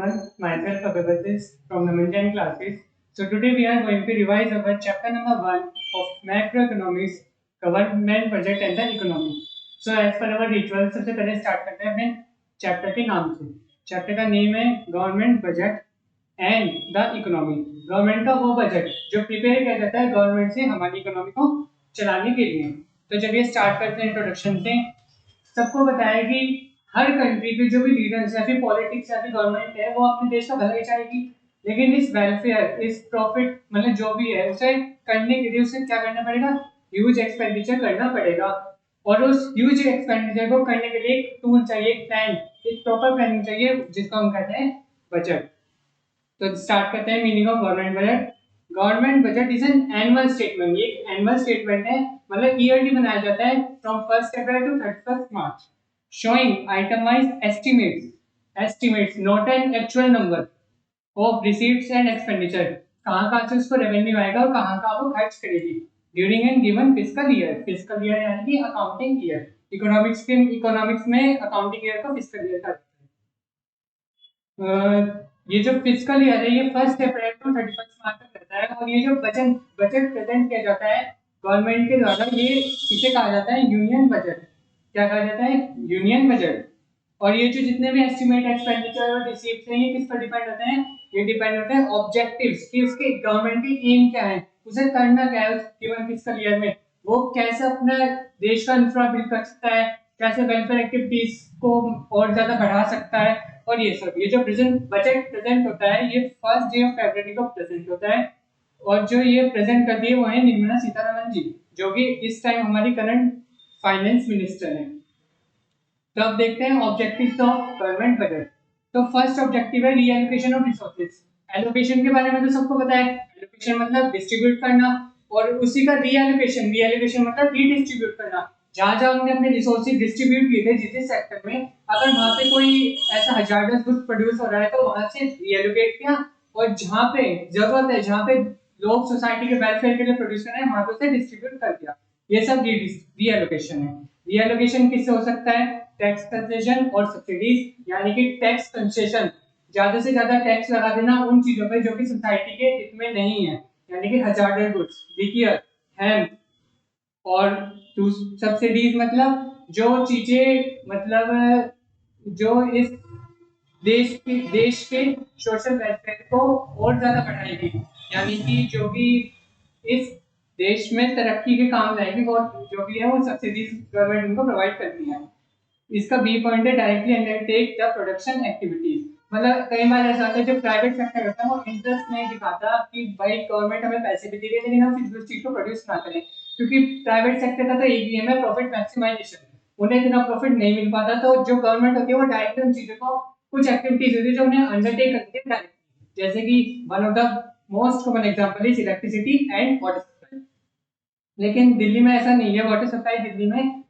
everyone, myself Abhibhasis from the Minjan classes. So today we are going to revise our chapter number 1 of macroeconomics, government budget and the economy. So as per our ritual, सबसे पहले start करते हैं अपने chapter के नाम से. Chapter का name है government budget and the economy. Government का वो बजट जो प्रिपेयर किया जाता है गवर्नमेंट से हमारी इकोनॉमी को चलाने के लिए. तो चलिए स्टार्ट करते हैं इंट्रोडक्शन से. सबको बताया कि हर कंट्री के जो भी लीडर्स या फिर पॉलिटिक्स या फिर गवर्नमेंट है वो अपने देश का भला ही चाहेगी, लेकिन इस वेलफेयर इस प्रॉफिट मतलब जो भी है उसे करने के लिए उसे क्या करना पड़ेगा, ह्यूज एक्सपेंडिचर करना पड़ेगा. और उस ह्यूज एक्सपेंडिचर को करने के लिए एक टूल चाहिए, एक प्लान, एक प्रॉपर प्लानिंग चाहिए जिसको हम कहते हैं बजट. तो स्टार्ट करते हैं meaning of government budget. Government budget is an annual statement. ये एक एनुअल स्टेटमेंट है, मतलब ईयरली बनाया जाता है from 1 April to 31 March, showing itemized estimates not an actual number of receipts and expenditure. कहाँ से उसको रेवेन्यू आएगा और कहाँ वो खर्च करेगी during an given fiscal year. Fiscal year यानी कि अकाउंटिंग ईयर. इकोनॉमिक्स में अकाउंटिंग ईयर को फिस्कल ईयर कहते हैं. ये जो फिस्कल ईयर है ये 1 अप्रैल टू 31 मार्च तक रहता है. और ये जो बजट प्रेजेंट किया जाता है गवर्नमेंट के द्वारा, ये इसे कहा जाता है यूनियन बजट. क्या कहा जाता है? Union budget. और ये जो जितने भी एस्टिमेट एक्सपेंडिचर और रिसीप्ट हैं ये किस पर डिपेंड होते हैं? ये डिपेंड होते हैं ऑब्जेक्टिव्स कि उसके गवर्नमेंट की एम क्या है, उसे करना क्या है उस गिवन फिस्कल ईयर में, वो कैसे अपना देश का इंफ्रा बिल्ड कर सकता है, कैसे वेलफेयर एक्टिविटीज को और ज्यादा बढ़ा सकता है. और ये सब ये जो बजट प्रेजेंट होता है ये 1 डे ऑफ फरवरी को प्रेजेंट होता है. और जो ये प्रेजेंट करती है वो है निर्मला सीतारमण जी, जो कि इस टाइम हमारी करंट फाइनेंस मिनिस्टर है. तो अब देखते हैं ऑब्जेक्टिव्स ऑफ गवर्नमेंट बजट. तो फर्स्ट ऑब्जेक्टिव है रीएलोकेशन ऑफ रिसोर्सेज. एलोकेशन के बारे में तो सबको पता है, एलोकेशन मतलब डिस्ट्रीब्यूट करना, और उसी का रीएलोकेशन मतलब रीडिस्ट्रीब्यूट करना. जहां जहां हमने अपने रिसोर्सेज डिस्ट्रीब्यूट किए थे जिस सेक्टर में, अगर वहां पे कोई ऐसा हजार्डस गुड्स प्रोड्यूस हो रहा है तो वहां से रीएलोकेट किया, और जहां पे जरूरत है, जहां पे लोग सोसाइटी के वेलफेयर के लिए प्रोड्यूस कर रहे हैं, वहां पे उसे डिस्ट्रीब्यूट कर दिया. ये सब रीएलोकेशन है. रीएलोकेशन किससे हो सकता है? टैक्स कंसेशन और सब्सिडीज, यानी कि टैक्स कंसेशन, ज्यादा से ज्यादा टैक्स लगा देना उन चीजों पे जो कि सोसाइटी के हित में नहीं है, यानी कि हजार्डस गुड्स, लिकियर, हेम्प. और सब्सिडीज मतलब जो चीजें मतलब जो इस देश के सोशल वेलफेयर को और ज्यादा बढ़ाएगी, यानी कि जो भी इस देश में तरक्की के काम लाएगी और जो भी है वो सब्सिडीज गवर्नमेंट उनको प्रोवाइड करती है. इसका बी पॉइंट है directly undertake the production activities. मतलब कई बार ऐसा होता है जो प्राइवेट सेक्टर होता है वो इंटरेस्ट नहीं दिखाता कि भाई गवर्नमेंट हमें पैसे भी दे रही है लेकिन हम फिर उस चीज को प्रोड्यूस ना करें, क्योंकि प्राइवेट सेक्टर का तो एक ही है प्रॉफिट मैक्सिमाइजेशन. उन्हें इतना प्रॉफिट नहीं मिल पाता, तो जो गवर्नमेंट होती है वो डायरेक्टली उन चीजों को, कुछ एक्टिविटीज होती है जो उन्हें अंडरटेक करती है डायरेक्टली, जैसे कि one of the most common example is electricity and water supply. लेकिन दिल्ली में ऐसा नहीं है. वाटर सप्लाई दिल्ली में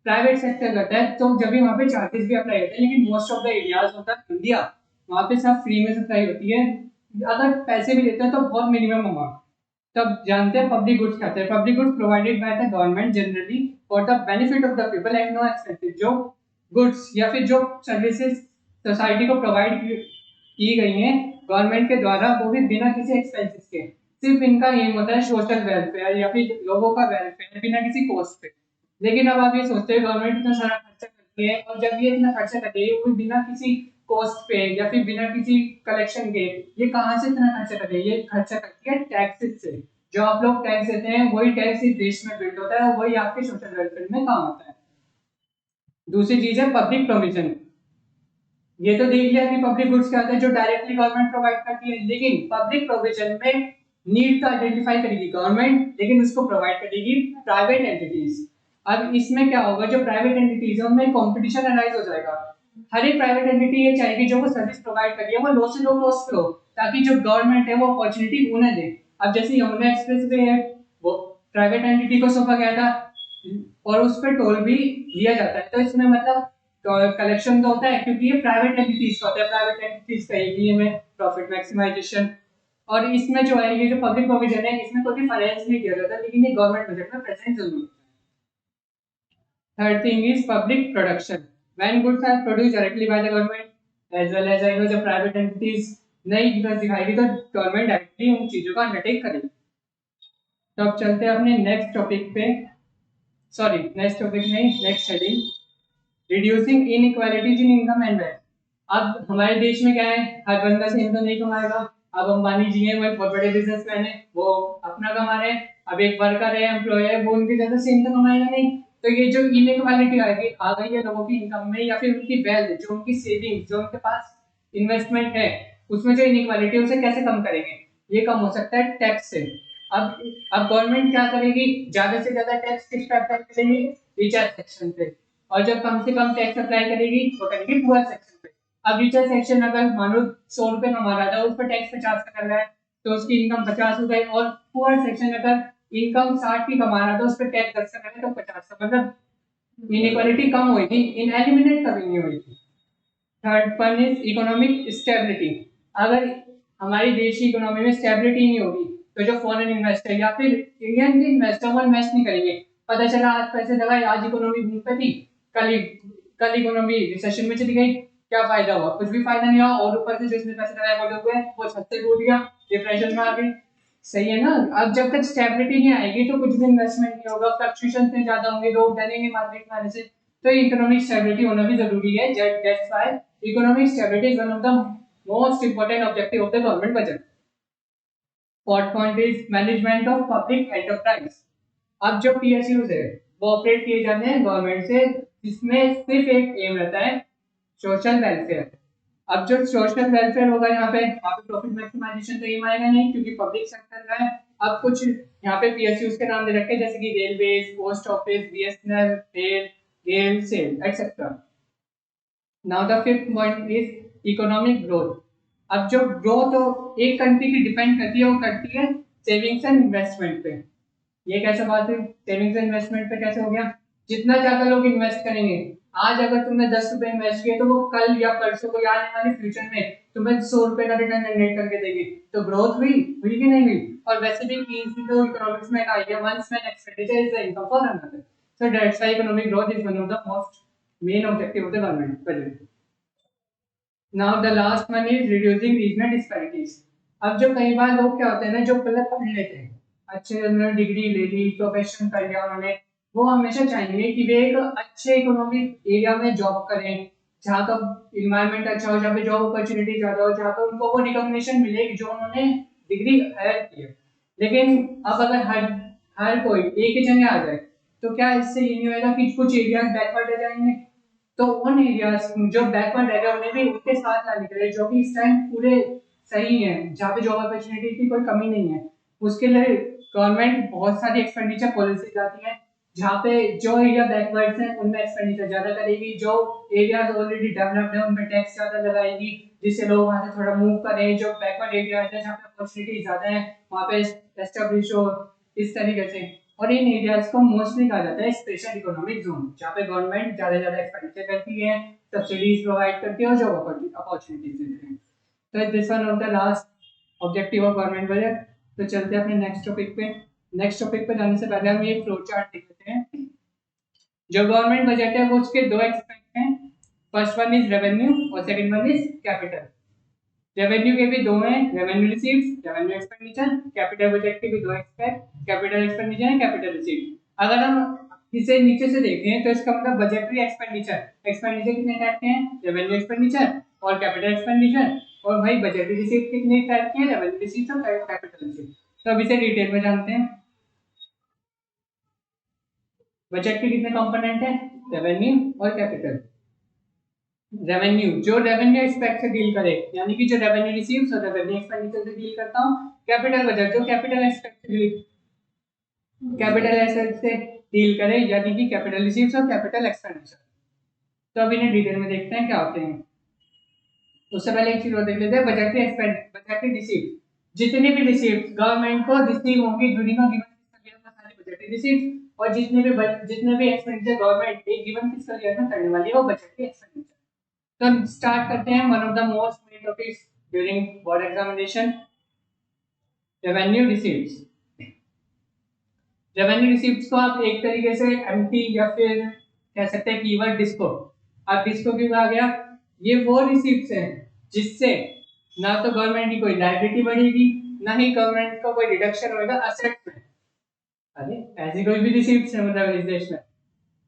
प्राइवेट सेक्टर करता है, तो जब भी वहाँ पे चार्जेस भी अप्लाई होते हैं, लेकिन मोस्ट ऑफ द एरियाज होता है इंडिया वहाँ पे सब फ्री में सप्लाई होती है. अगर पैसे भी लेते हैं तो बहुत मिनिमम अमाउंट. तब जानते हैं पब्लिक गुड्स कहते हैं. Public goods provided by the government generally for the benefit of the people at no expense. जो गुड्स या फिर जो सर्विसेज सोसाइटी को प्रोवाइड की गई हैं गवर्नमेंट के द्वारा, वो भी बिना किसी एक्सपेंसेस के. सिर्फ इनका एम होता है सोशल वेलफेयर या फिर लोगों का वेलफेयर बिना किसी कॉस्ट पे. लेकिन अब आप ये सोचते हैं गवर्नमेंट इतना सारा खर्चा करती है, और जब ये इतना खर्चा करती है वो बिना किसी कॉस्ट पे या फिर बिना किसी कलेक्शन के, ये कहाँ से इतना खर्चा करती है? ये खर्चा करती है टैक्सेस से. जो आप लोग टैक्स देते हैं वही टैक्स इस देश में बिल्ड होता है और वही आपके सोशल वेलफेयर में काम आता है. दूसरी चीज है पब्लिक प्रोविजन. ये तो देख लिया कि पब्लिक गुड्स क्या होता है जो डायरेक्टली गवर्नमेंट प्रोवाइड करती है, लेकिन पब्लिक प्रोविजन में नीड तो आइडेंटिफाई करेगी गवर्नमेंट, लेकिन उसको प्रोवाइड करेगी प्राइवेट एंटिटीज. अब इसमें क्या होगा, जो प्राइवेट एंटिटीज है उनमें कंपटीशन अराइज हो जाएगा. हर एक प्राइवेट एंटिटी ये चाहेगी जो वो सर्विस प्रोवाइड कर रही है वो लो से लो कॉस्ट पे हो, ताकि जो गवर्नमेंट है वो अपॉर्चुनिटी उन्हें दे. अब जैसे यमुना एक्सप्रेस वे है, वो प्राइवेट एंटिटी को सौंपा गया था और उस पर टोल भी लिया जाता है. तो इसमें मतलब कलेक्शन तो होता है क्योंकि ये प्राइवेट एंटिटीज का होता है. प्राइवेट एंटिटीज का एम है प्रॉफिट मैक्सिमाइजेशन. और इसमें जो है ये जो पब्लिक प्रोविजन है इसमें कोई फाइनेंस नहीं दिया जाता, लेकिन ये गवर्नमेंट बजट में प्रेजेंट जरूर होता है. Third thing is public production. When goods are produced directly by the government, as well as I know जब प्राइवेट एंटिटीज नई इंटरेस्ट दिखाएगी तो गवर्नमेंट डायरेक्टली उन चीजों का अंडरटेक करेगी। तो अब चलते हैं अपने नेक्स्ट टॉपिक पे, सॉरी नेक्स्ट टॉपिक नहीं, next heading, reducing inequalities in income and wealth. अब हमारे देश में क्या है, हर बंदा सेम तो नहीं कमाएगा। अब अंबानी जी हैं, वो बहुत बड़े बिजनेसमैन है, वो अपना कमा रहे हैं। अब एक वर्कर है, एम्प्लॉय है, वो उनकी जगह सेम तो कमाएगा नहीं। तो ये जो इनइक्वालिटी आ गई है लोगों की इनकम में या फिर उनकी वेल्थ, जो उनकी सेविंग, जो उनके पास इन्वेस्टमेंट है, उसमें जो इनइक्वालिटी है उसे कैसे कम करेंगे? ये कम हो सकता है टैक्स से। अब अब गवर्नमेंट क्या करेगी, ज्यादा से ज्यादा टैक्स किस पे अप्लाई करेगी? रिचर सेक्शन पे। और जब कम से कम टैक्स अप्लाई करेगी वो करेगी पुअर सेक्शन पे। अब रिचर सेक्शन अगर मान लो 100 रुपए कमा रहा था, उस पर टैक्स 50 का कर रहा है, तो उसकी इनकम 50 हो गई। और पुअर सेक्शन अगर इनकम 60 की कमा रहा था, उस पर टैक्स 10 का कर रहा है, तो 50 का, मतलब इनइक्वालिटी कम हुई थी, इन एलिमिनेट कभी नहीं हुई थी। Third one is economic stability. अगर हमारी देश की इकोनॉमी में स्टेबिलिटी नहीं होगी तो जो फॉरेन इन्वेस्टर या फिर इंडियन के इन्वेस्टर वो इन्वेस्ट नहीं करेंगे। पता चला आज पैसे लगाए, आज इकोनॉमी बूम पे थी, कल कल इकोनॉमी रिसेशन में चली गई, क्या फायदा हुआ? कुछ भी फायदा नहीं हुआ। और ऊपर से जो इसने पैसे लगाए वो डूब गए, वो छत से कूद गया, डिप्रेशन में आ गई। सही है ना? अब जब तक स्टेबिलिटी नहीं आएगी तो कुछ भी इन्वेस्टमेंट नहीं होगा, फ्लक्चुएशन इतने ज्यादा होंगे, लोग डरेंगे मार्केट में आने से। तो इकोनॉमिक स्टेबिलिटी होना भी जरूरी है। That's why economic stability is one of the most important objective of the government budget. Fourth point is management of public enterprise. अब जो पीएसयूज है वो ऑपरेट किए जाते हैं गवर्नमेंट से, जिसमें सिर्फ एक एम रहता है, सोशल वेलफेयर। अब जो सोशल वेलफेयर होगा यहाँ पे, वहाँ पे प्रॉफिट मैक्सिमाइजेशन तो एम आएगा नहीं, क्योंकि पब्लिक सेक्टर का है। अब कुछ यहाँ पे पीएसयूज के नाम दे रखे हैं, जैसे कि railways, post office, BSNL, rail, GAIL, SAIL, etcetera. Now the fifth point is economic growth. अब जो ग्रोथ एक कंट्री की डिपेंड करती है, वो करती है सेविंग्स एंड इन्वेस्टमेंट पे। ये कैसे बात है? सेविंग्स एंड इन्वेस्टमेंट पे कैसे हो गया? जितना ज्यादा लोग इन्वेस्ट करेंगे, आज अगर तुमने 10 रुपए इन्वेस्ट किए तो वो कल या परसों को या आने वाले फ्यूचर में तुम्हें 100 रुपए का रिटर्न जनरेट करके देगी। तो ग्रोथ हुई कि नहीं हुई? और वैसे भी तो इकोनॉमिक्स में एक idea, once when expenditure is the income for another, so that's why economic growth is one of the most main objective of the government budget. Now the last one is reducing regional disparities. अब जो कई बार लोग क्या होते हैं ना, जो पहले पढ़ लेते हैं, अच्छे उन्होंने डिग्री ले ली, प्रोफेशन कर लिया उन्होंने, वो हमेशा चाहेंगे कि वे एक अच्छे इकोनॉमिक एरिया में जॉब करें, जहाँ का इन्वायरमेंट अच्छा हो, जहाँ पे जॉब अपॉर्चुनिटी ज्यादा हो, जहाँ पे उनको वो रिकॉग्निशन मिले जो उन्होंने डिग्री हायर की है। लेकिन अब अगर हर हर कोई एक ही जगह आ जाए तो क्या इससे ये नहीं होगा कि कुछ एरियाज बैकवर्ड रह जाएंगे? तो उन एरियाज जो बैकवर्ड रह गए उन्हें भी उसके साथ लाने के लिए, जो कि इस टाइम पूरे सही है, जहाँ पे जॉब अपॉर्चुनिटी की कोई कमी नहीं है, उसके लिए गवर्नमेंट बहुत सारी एक्सपेंडिचर पॉलिसी लाती है, जहाँ पे जो एरिया बैकवर्ड है उनमें एक्सपेंडिचर ज्यादा करेगी, जो एरियाज ऑलरेडी डेवलप्ड है उनमें टैक्स ज्यादा लगाएगी, जिससे लोग वहाँ से थोड़ा मूव करें। जो बैकवर्ड एरिया है जहाँ पे अपॉर्चुनिटी ज्यादा है वहाँ पे एस्टेब्लिश हो, इस तरीके से। और इन एरियाज को मोस्टली कहा जाता है स्पेशल इकोनॉमिक जोन, जहाँ पे गवर्नमेंट ज्यादा ज्यादा एक्सपेंडिचर करती है, सब्सिडीज प्रोवाइड करती है और जॉब अपॉर्चुनिटीज देती है। तो this one of the last objective of government budget. तो चलते हैं अपने नेक्स्ट टॉपिक पे। नेक्स्ट टॉपिक पे जाने से पहले हम ये फ्लो चार्ट देख लेते हैं। जो गवर्नमेंट बजट है वो उसके दो एस्पेक्ट हैं, फर्स्ट वन इज रेवेन्यू और second one is capital. Revenue के भी दो हैं, revenue receives, revenue expenditure. Capital budget के भी दो aspect, capital expenditure and capital receives. अगर हम इसे नीचे से देखें तो इसका मतलब बजटरी एक्सपेंडिचर, एक्सपेंडिचर कितने टाइप के हैं? रेवेन्यू एक्सपेंडिचर और कैपिटल एक्सपेंडिचर। और भाई बजटरी रिसीव्स कितने टाइप के हैं? रेवेन्यू रिसीव्स और कैपिटल रिसीव्स। तो अब इसे डिटेल में जानते हैं। बजट के कितने कंपोनेंट हैं? रेवेन्यू और कैपिटल। रेवेन्यू जो रेवेन्यू एक्सपेक्ट से डील करे, यानी कि जो रेवेन्यू रिसीव्स और रेवेन्यू एक्सपेंडिचर से डील करता हूं। कैपिटल बजट जो कैपिटल एक्सपेक्ट से कैपिटल एसेट से डील करे, यानी कि कैपिटल रिसीव्स और कैपिटल एक्सपेंडिचर। तो अब इन्हें डिटेल में देखते हैं क्या होते हैं। उससे पहले एक चीज और देख लेते हैं, बजटरी एक्सपेंड, बजटरी रिसीव्स। जितने भी रिसीव्स गवर्नमेंट को रिसीव होंगी during a given fiscal year, वो सारी बजटरी रिसीव्स। और जितने भी एक्सपेंडिचर गवर्नमेंट एक गिवन फिस्कल ईयर में करने वाली है वो बजटरी एक्सपेंडिचर। तो स्टार्ट करते हैं one of the most main topics during board examination, revenue receives. Revenue receives को आप एक तरीके से एमटी या फिर कह सकते हैं कीवर्ड डिस्को। अब डिस्को क्यों आ गया? ये वो रिसीप्ट्स हैं जिससे ना तो गवर्नमेंट की कोई लायबिलिटी बढ़ेगी, ना ही गवर्नमेंट का कोई रिडक्शन होगा असेट में। अरे ऐसी कोई भी रिसीप्ट्स है मतलब इस देश में?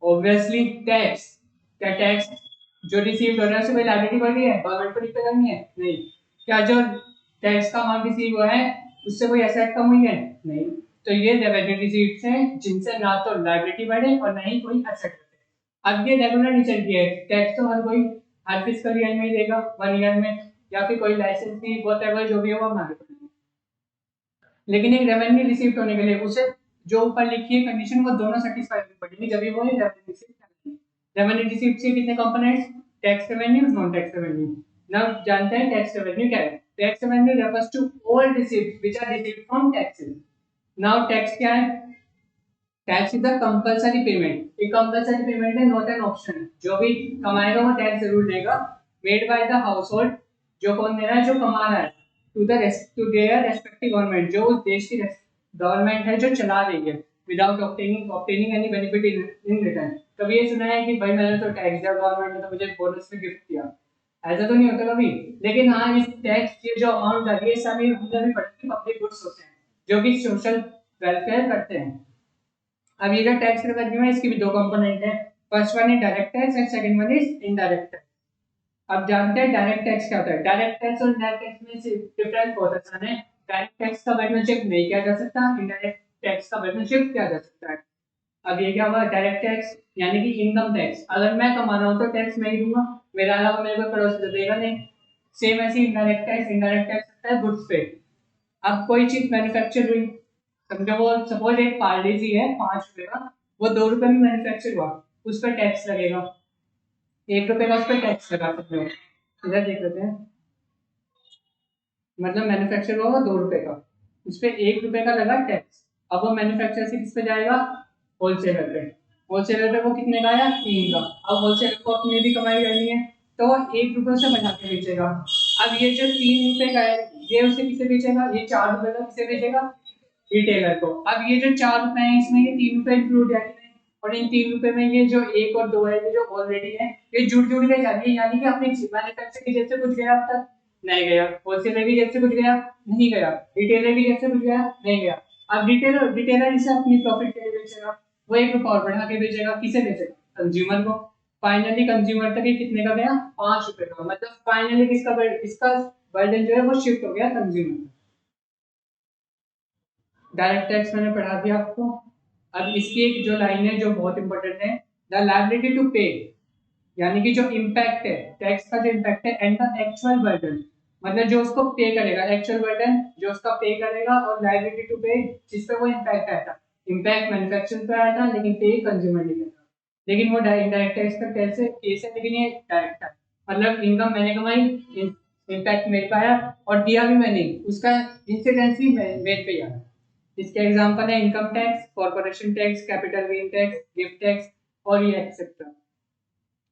Obviously tax. क्या टैक्स जो रिसीव हो रहा है उससे कोई लायबिलिटी बढ़ रही है? गवर्नमेंट को नहीं पे करनी है? नहीं। क्या जो टैक्स का अमाउंट रिसीव हुआ है उससे कोई एसेट कम हुई है? नहीं। तो ये रेवेन्यू रिसीप्ट्स हैं जिनसे ना तो लायबिलिटी बढ़े और ना ही कोई एसेट बढ़े। अब ये रेगुलर नेचर की है, टैक्स तो हर कोई हर फिस्कल ईयर में ही देगा, 1 ईयर में, या फिर कोई लाइसेंस फी व्हाटएवर जो भी है वो मांगे पड़ेगी। लेकिन एक रेवेन्यू रिसीप्ट होने के लिए उसे जो ऊपर लिखी है कंडीशन वो दोनों सेटिस्फाई करनी पड़ेगी, जब भी वो रेवेन्यू रिसीप्ट। रेवेन्यू रिसीप्ट के कितने components? Tax revenue, non tax revenue. Now जानते हैं टैक्स रेवेन्यू क्या है। Tax revenue refers to all receipts which are received from taxes. Now tax क्या है? Tax is a compulsory payment. एक compulsory payment है, नॉट एन ऑप्शन। जो भी कमाएगा वो टैक्स जरूर देगा। Made by the household, जो कौन दे रहा है? जो कमा रहा है। टू देयर रेस्पेक्टिव गवर्नमेंट, जो उस देश की गवर्नमेंट है जो चला रही है, without obtaining any benefit in return. कभी ये सुना है कि भाई मैंने तो टैक्स दिया गवर्नमेंट ने तो मुझे बोनस में गिफ्ट किया? ऐसा तो नहीं होता कभी। लेकिन हाँ, इस टैक्स की जो अमाउंट आ रही है इसमें भी पब्लिक गुड्स होते हैं जो कि सोशल वेलफेयर करते हैं। अब ये जो टैक्स रेवेन्यू है इसकी भी दो कंपोनेंट है। First one is direct tax and second one is indirect tax. अब जानते हैं डायरेक्ट टैक्स क्या होता है। डायरेक्ट टैक्स और इनडायरेक्ट टैक्स में से डिफरेंस बहुत आसान है। डायरेक्ट टैक्स का बर्डन शिफ्ट नहीं किया जा सकता, इनडायरेक्ट टैक्स का बर्डन शिफ्ट किया जा सकता है। अब ये क्या हुआ? डायरेक्ट टैक्स यानी कि इनकम टैक्स। अगर मैं कमा रहा हूँ तो टैक्स मैं ही दूंगा, मेरा अलावा मेरे को पड़ोसी तो देगा नहीं। सेम ऐसी इनडायरेक्ट टैक्स। इनडायरेक्ट टैक्स होता है गुड्स पे। अब कोई चीज मैन्युफैक्चर हुई, समझो वो सपोज एक पार्ले-जी है 5 रुपए का, वो 2 रुपए में मैन्युफैक्चर हुआ, उस पर टैक्स लगेगा। 1 रुपए का उस पर टैक्स लगा सकते हो। इधर देख लेते हैं। मतलब मैन्युफैक्चर हुआ वो 2 रुपए का, उस पर 1 रुपए का लगा टैक्स। अब वो मैन्युफैक्चर से किस पे जाएगा? होलसेलर पे। होलसेलर पे वो कितने का आया? 3 का। अब होलसेलर को अपनी भी कमाई करनी है तो 1 रुपए से बढ़ा के बेचेगा। अब ये जो 3 रुपए का है ये उसे किसे बेचेगा? ये 4 रुपए का किसे बेचेगा? रिटेलर को। अब ये जो 4 रुपए है इसमें ये 3 रुपए इंक्लूड है कि नहीं? और इन 3 रुपए में ये जो 1 और 2 है, ये जो ऑलरेडी है, ये जुड़ जुड़ के जा रही है, यानी कि अपनी मैन्युफैक्चर की जेब से कुछ गया अब तक? नहीं गया। होलसेलर की जेब से कुछ गया? नहीं गया। रिटेलर की जेब से कुछ गया? नहीं गया। अब रिटेलर रिटेलर इसे अपनी प्रॉफिट के लिए बेचेगा, वो 1 रुपया और बढ़ा के बेचेगा। किसे बेचेगा? कंज्यूमर को। फाइनली कंज्यूमर तक ये कितने का गया? 5 रुपए का। मतलब फाइनली इसका बर्डन जो है वो शिफ्ट हो गया कंज्यूमर। डायरेक्ट टैक्स मैंने पढ़ा दिया आपको। अब इसकी एक जो लाइन है जो बहुत इंपॉर्टेंट है, द लायबिलिटी टू पे, यानी कि जो इम्पैक्ट है टैक्स का, जो इम्पैक्ट है एंड द एक्चुअल बर्डन, मतलब जो उसको पे करेगा, एक्चुअल बर्डन जो उसका पे करेगा, और लायबिलिटी टू पे जिस पे वो इम्पैक्ट आया था। इम्पैक्ट मैन्युफैक्चरिंग पे आया था लेकिन पे कंज्यूमर ने किया था। लेकिन वो डायरेक्ट टैक्स का कैसे केस है, लेकिन ये डायरेक्ट है। मतलब इनकम मैंने कमाई, इम्पैक्ट मेरे पे आया और दिया भी मैंने, उसका इंसिडेंस भी मेरे पे आया। इसके एग्जांपल है income tax, corporation tax, capital gain tax, gift tax और ये एक्सेट्रा।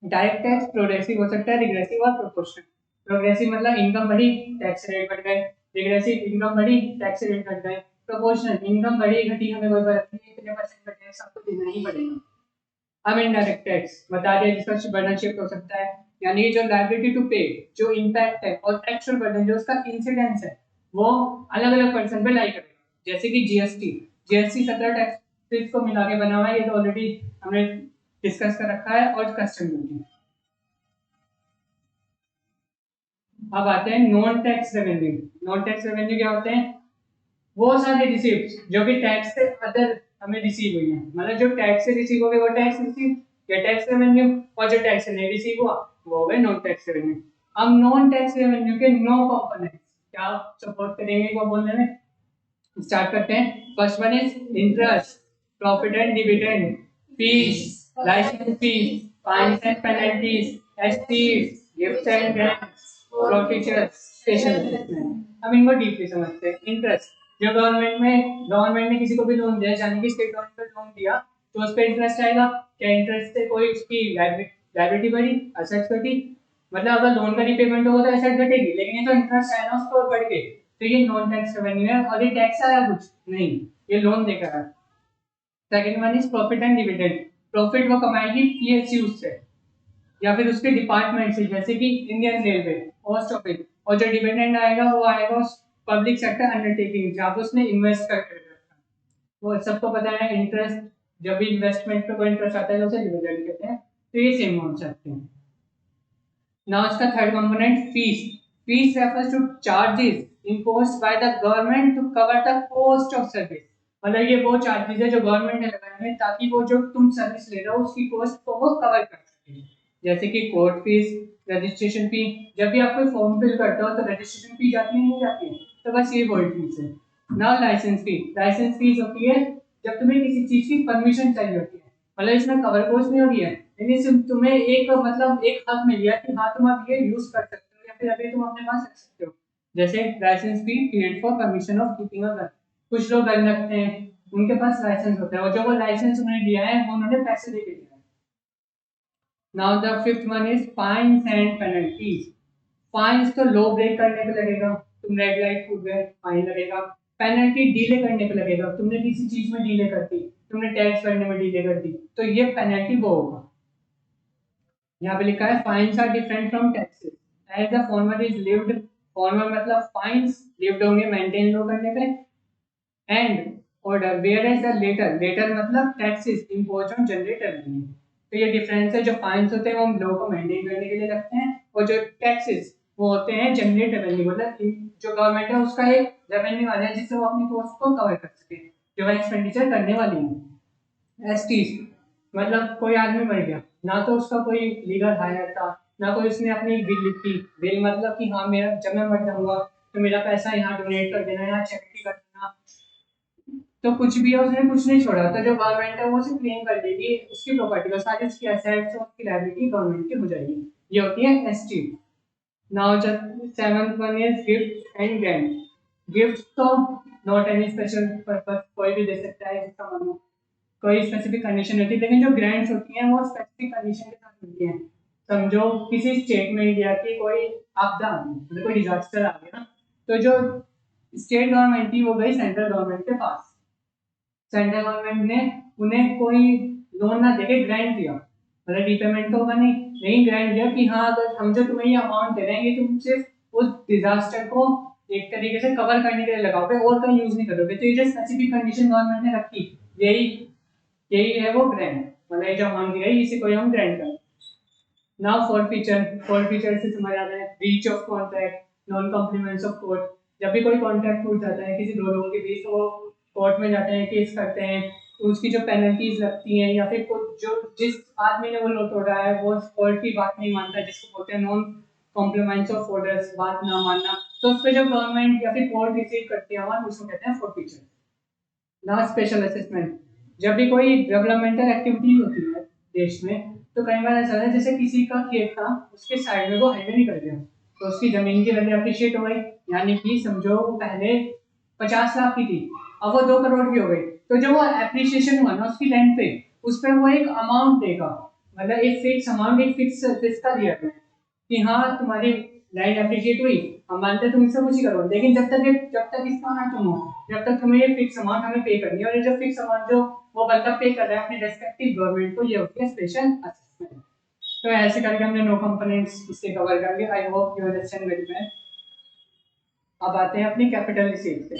डायरेक्ट टैक्स प्रोग्रेसिव हो सकता है, रिग्रेसिव और प्रोपोर्शनल। प्रोग्रेसिव मतलब इनकम बढ़ी टैक्स रेट बढ़ गए, रिग्रेसिव इनकम बढ़ी टैक्स रेट घट गए, प्रोपोर्शनल इनकम बढ़ी घटी हमें कोई फर्क नहीं, इतने परसेंट का टैक्स आपको देना ही पड़ेगा। अब इनडायरेक्ट टैक्स बता दिया जिसका बर्डन शिफ्ट हो सकता है, यानी जो लायबिलिटी टू पे, जो इम्पैक्ट है, और एक्चुअल बर्डन जो उसका इंसिडेंस है वो अलग अलग पर्सन पे लाई करेगा। जैसे कि जीएसटी, जीएसटी 17 टैक्स को मिला के बना हुआ है, ये तो ऑलरेडी हमने डिस्कस कर रखा है, और कस्टम ड्यूटी। अब आते हैं non tax revenue. Non tax revenue क्या होते हैं? वो सारे रिसीप्ट जो कि टैक्स से अदर हमें रिसीव हुई है, मतलब जो टैक्स से रिसीव हो गए वो टैक्स रिसीव या टैक्स रेवेन्यू, और जो टैक्स से नहीं रिसीव हुआ वो हो गए नॉन टैक्स रेवेन्यू। अब नॉन टैक्स रेवेन्यू के 9 कंपोनेंट्स क्या सपोर्ट करेंगे वो बोलने में? स्टार्ट करते हैं। First one is interest, profit and dividend, fees, licence fees, fines and penalties, escheats, gifts and grants, forfeitures, special assessment. अब इनको डीपली समझते हैं। इंटरेस्ट, जो गवर्नमेंट ने किसी को भी लोन दिया, यानी कि स्टेट गवर्नमेंट लोन दिया, तो उस पर इंटरेस्ट आएगा। क्या इंटरेस्ट से कोई उसकी लायबिलिटी बढ़ी, असेट्स घटी? मतलब अगर लोन का रिपेमेंट होगा तो एसेट घटेगी, लेकिन ये तो इंटरेस्ट आया ना उस पर बढ़ के, तो ये नॉन टैक्स रेवेन्यू है। और ये टैक्स आया कुछ नहीं, ये लोन देकर आया। Second one is profit and dividend. Profit वो कमाएगी पीएसयू से, या फिर उसके डिपार्टमेंट से, जैसे कि इंडियन रेलवे, पोस्ट ऑफिस, और जो डिपेंडेंट आएगा वो आएगा पब्लिक सेक्टर अंडरटेकिंग जहाँ पे उसने इन्वेस्ट करके रखा है। वो सबको पता है इंटरेस्ट, जब भी इन्वेस्टमेंट पे कोई इंटरेस्ट आता है तो उसे डिविडेंड कहते हैं, तो ये सेम हो सकते हैं। नाउ इसका third component fees. Fees refers two charges imposed by the government to cover the cost of service। मतलब ये वो चार्जेस है जो गवर्नमेंट ने लगाए हैं ताकि वो जो तुम सर्विस ले रहे हो उसकी कॉस्ट को वो कवर कर सके। जैसे कि कोर्ट फीस, रजिस्ट्रेशन फी, जब भी आप कोई फॉर्म फिल करते हो तो रजिस्ट्रेशन फी जाती है नहीं जाती है, तो बस ये कोर्ट फीस है। नाउ लाइसेंस फी। लाइसेंस फीस होती है जब तुम्हें किसी चीज की परमिशन चाहिए होती है, मतलब इसमें कवर कॉस्ट नहीं होती है, लेकिन सिर्फ तुम्हें एक मतलब एक हक मिल गया कि हाँ तुम अब ये यूज कर सकते हो या फिर अभी तुम अपने पास रख सकते हो। जैसे licence fee paid for permission of keeping a gun. कुछ लोग गन रखते हैं, उनके पास लाइसेंस होता है और जो वो लाइसेंस उन्होंने लिया है वो उन्होंने पैसे दे के लिया है। Now the fifth one is fines and penalties. Fines तो लो ब्रेक करने पे लगेगा, तुम रेड लाइट कूद गए फाइन लगेगा। पेनल्टी डीले करने पे लगेगा, तुमने किसी चीज में डीले कर दी, तुमने टैक्स भरने में डीले कर दी, तो ये पेनल्टी वो होगा। यहाँ पे लिखा है fines are different from taxes as the former is levied. Former मतलब फाइन्स लिव्ड होंगे मेंटेन लो करने पे, and order whereas the latter, latter मतलब taxes impose on generate revenue. तो ये डिफरेंस है, जो फाइन्स होते हैं वो हम लोगों को मेंटेन करने के लिए लगते हैं, और जो टैक्सेस वो होते हैं जनरेट रेवेन्यू, मतलब जो गवर्नमेंट है उसका एक रेवेन्यू आ जाए जिससे वो अपनी कॉस्ट को कवर कर सके जो वह एक्सपेंडिचर करने वाली है। एसटीज मतलब कोई आदमी मर गया, ना तो उसका कोई लीगल हायर था, ना कोई उसने अपनी विल लिखी। विल मतलब कि हाँ मेरा जब मैं मर जाऊंगा तो मेरा पैसा यहाँ डोनेट कर देना, यहाँ चैरिटी कर देना, तो कुछ भी है उसने कुछ नहीं छोड़ा, तो जो गवर्नमेंट है वो उसे क्लेम कर देगी उसकी प्रॉपर्टी को, सारी उसकी एसेट्स और उसकी लायबिलिटी गवर्नमेंट की हो जाएगी। ये होती है ST. Now just seventh one is gift and grant. Gift तो नॉट एनी स्पेशल पर्पस, कोई भी दे सकता है जिसका मन हो, कोई स्पेसिफिक कंडीशन होती है, लेकिन जो ग्रांट्स होती हैं वो स्पेसिफिक कंडीशन के साथ मिलती हैं। समझो किसी स्टेट में इंडिया की कोई आपदा आ गई, मतलब कोई डिजास्टर आ गया ना, तो जो स्टेट गवर्नमेंट थी वो गई सेंट्रल गवर्नमेंट के पास, सेंट्रल गवर्नमेंट ने उन्हें कोई लोन ना देके ग्रांट दिया, मतलब रीपेमेंट तो होगा नहीं, लेकिन ग्रांट दिया कि हाँ अगर हम जो तुम्हें ये अमाउंट दे रहे हैं ये तुम सिर्फ उस डिजास्टर को एक तरीके से कवर करने के लिए लगाओगे और कहीं यूज नहीं करोगे, तो ये जो स्पेसिफिक कंडीशन गवर्नमेंट ने रखी, यही यही है वो ग्रांट, मतलब जो अमाउंट दी गई इसी को हम ग्रांट करते हैं। Now forfeiture, forfeiture से समझ आता है breach of contract, non compliments of court. जब भी कोई कॉन्ट्रैक्ट टूट जाता है किसी दो लोगों के बीच, तो वो कोर्ट में जाते हैं, केस करते हैं, तो उसकी जो पेनल्टीज लगती हैं, या फिर जो जिस आदमी ने वो लो तोड़ा है वो कोर्ट की बात नहीं मानता है, जिसको बोलते हैं नॉन कॉम्प्लीमेंट्स ऑफ ऑर्डर्स, बात ना मानना, तो उस पर जो गवर्नमेंट या फिर कोर्ट रिसीव करती है अमाउंट उसको कहते हैं फॉर फीचर। ना स्पेशल असेसमेंट। जब भी कोई डेवलपमेंटल एक्टिविटी होती है देश में, तो कई बार ऐसा होता है जैसे किसी का खेत था उसके साइड में वो हाईवे निकल गया, तो उसकी जमीन की वैल्यू अप्रिशिएट हो गई, यानी कि समझो वो पहले 50 लाख की थी, अब वो 2 करोड़ की हो गई, तो जब वो एप्रिसिएशन हुआ ना उसकी लैंड पे, उस पर वो एक अमाउंट देगा, मतलब एक फिक्स अमाउंट, एक फिक्स का दिया है कि हाँ तुम्हारी लैंड एप्रिशिएट हुई, हम मानते हैं तुम इससे कुछ ही करो, लेकिन जब तक इसका ना तुम हो, जब तक तुम्हें ये फिक्स अमाउंट हमें पे करनी है, और ये जो फिक्स अमाउंट जो वो बंदा पे कर रहा है अपनी रेस्पेक्टिव गवर्नमेंट को, ये होती है स्पेशल असेसमेंट। तो ऐसे करके हमने नो कंपोनेंट्स इससे कवर कर लिया। I hope you understand very well. अब आते हैं अपनी कैपिटल रिसीप्ट पे।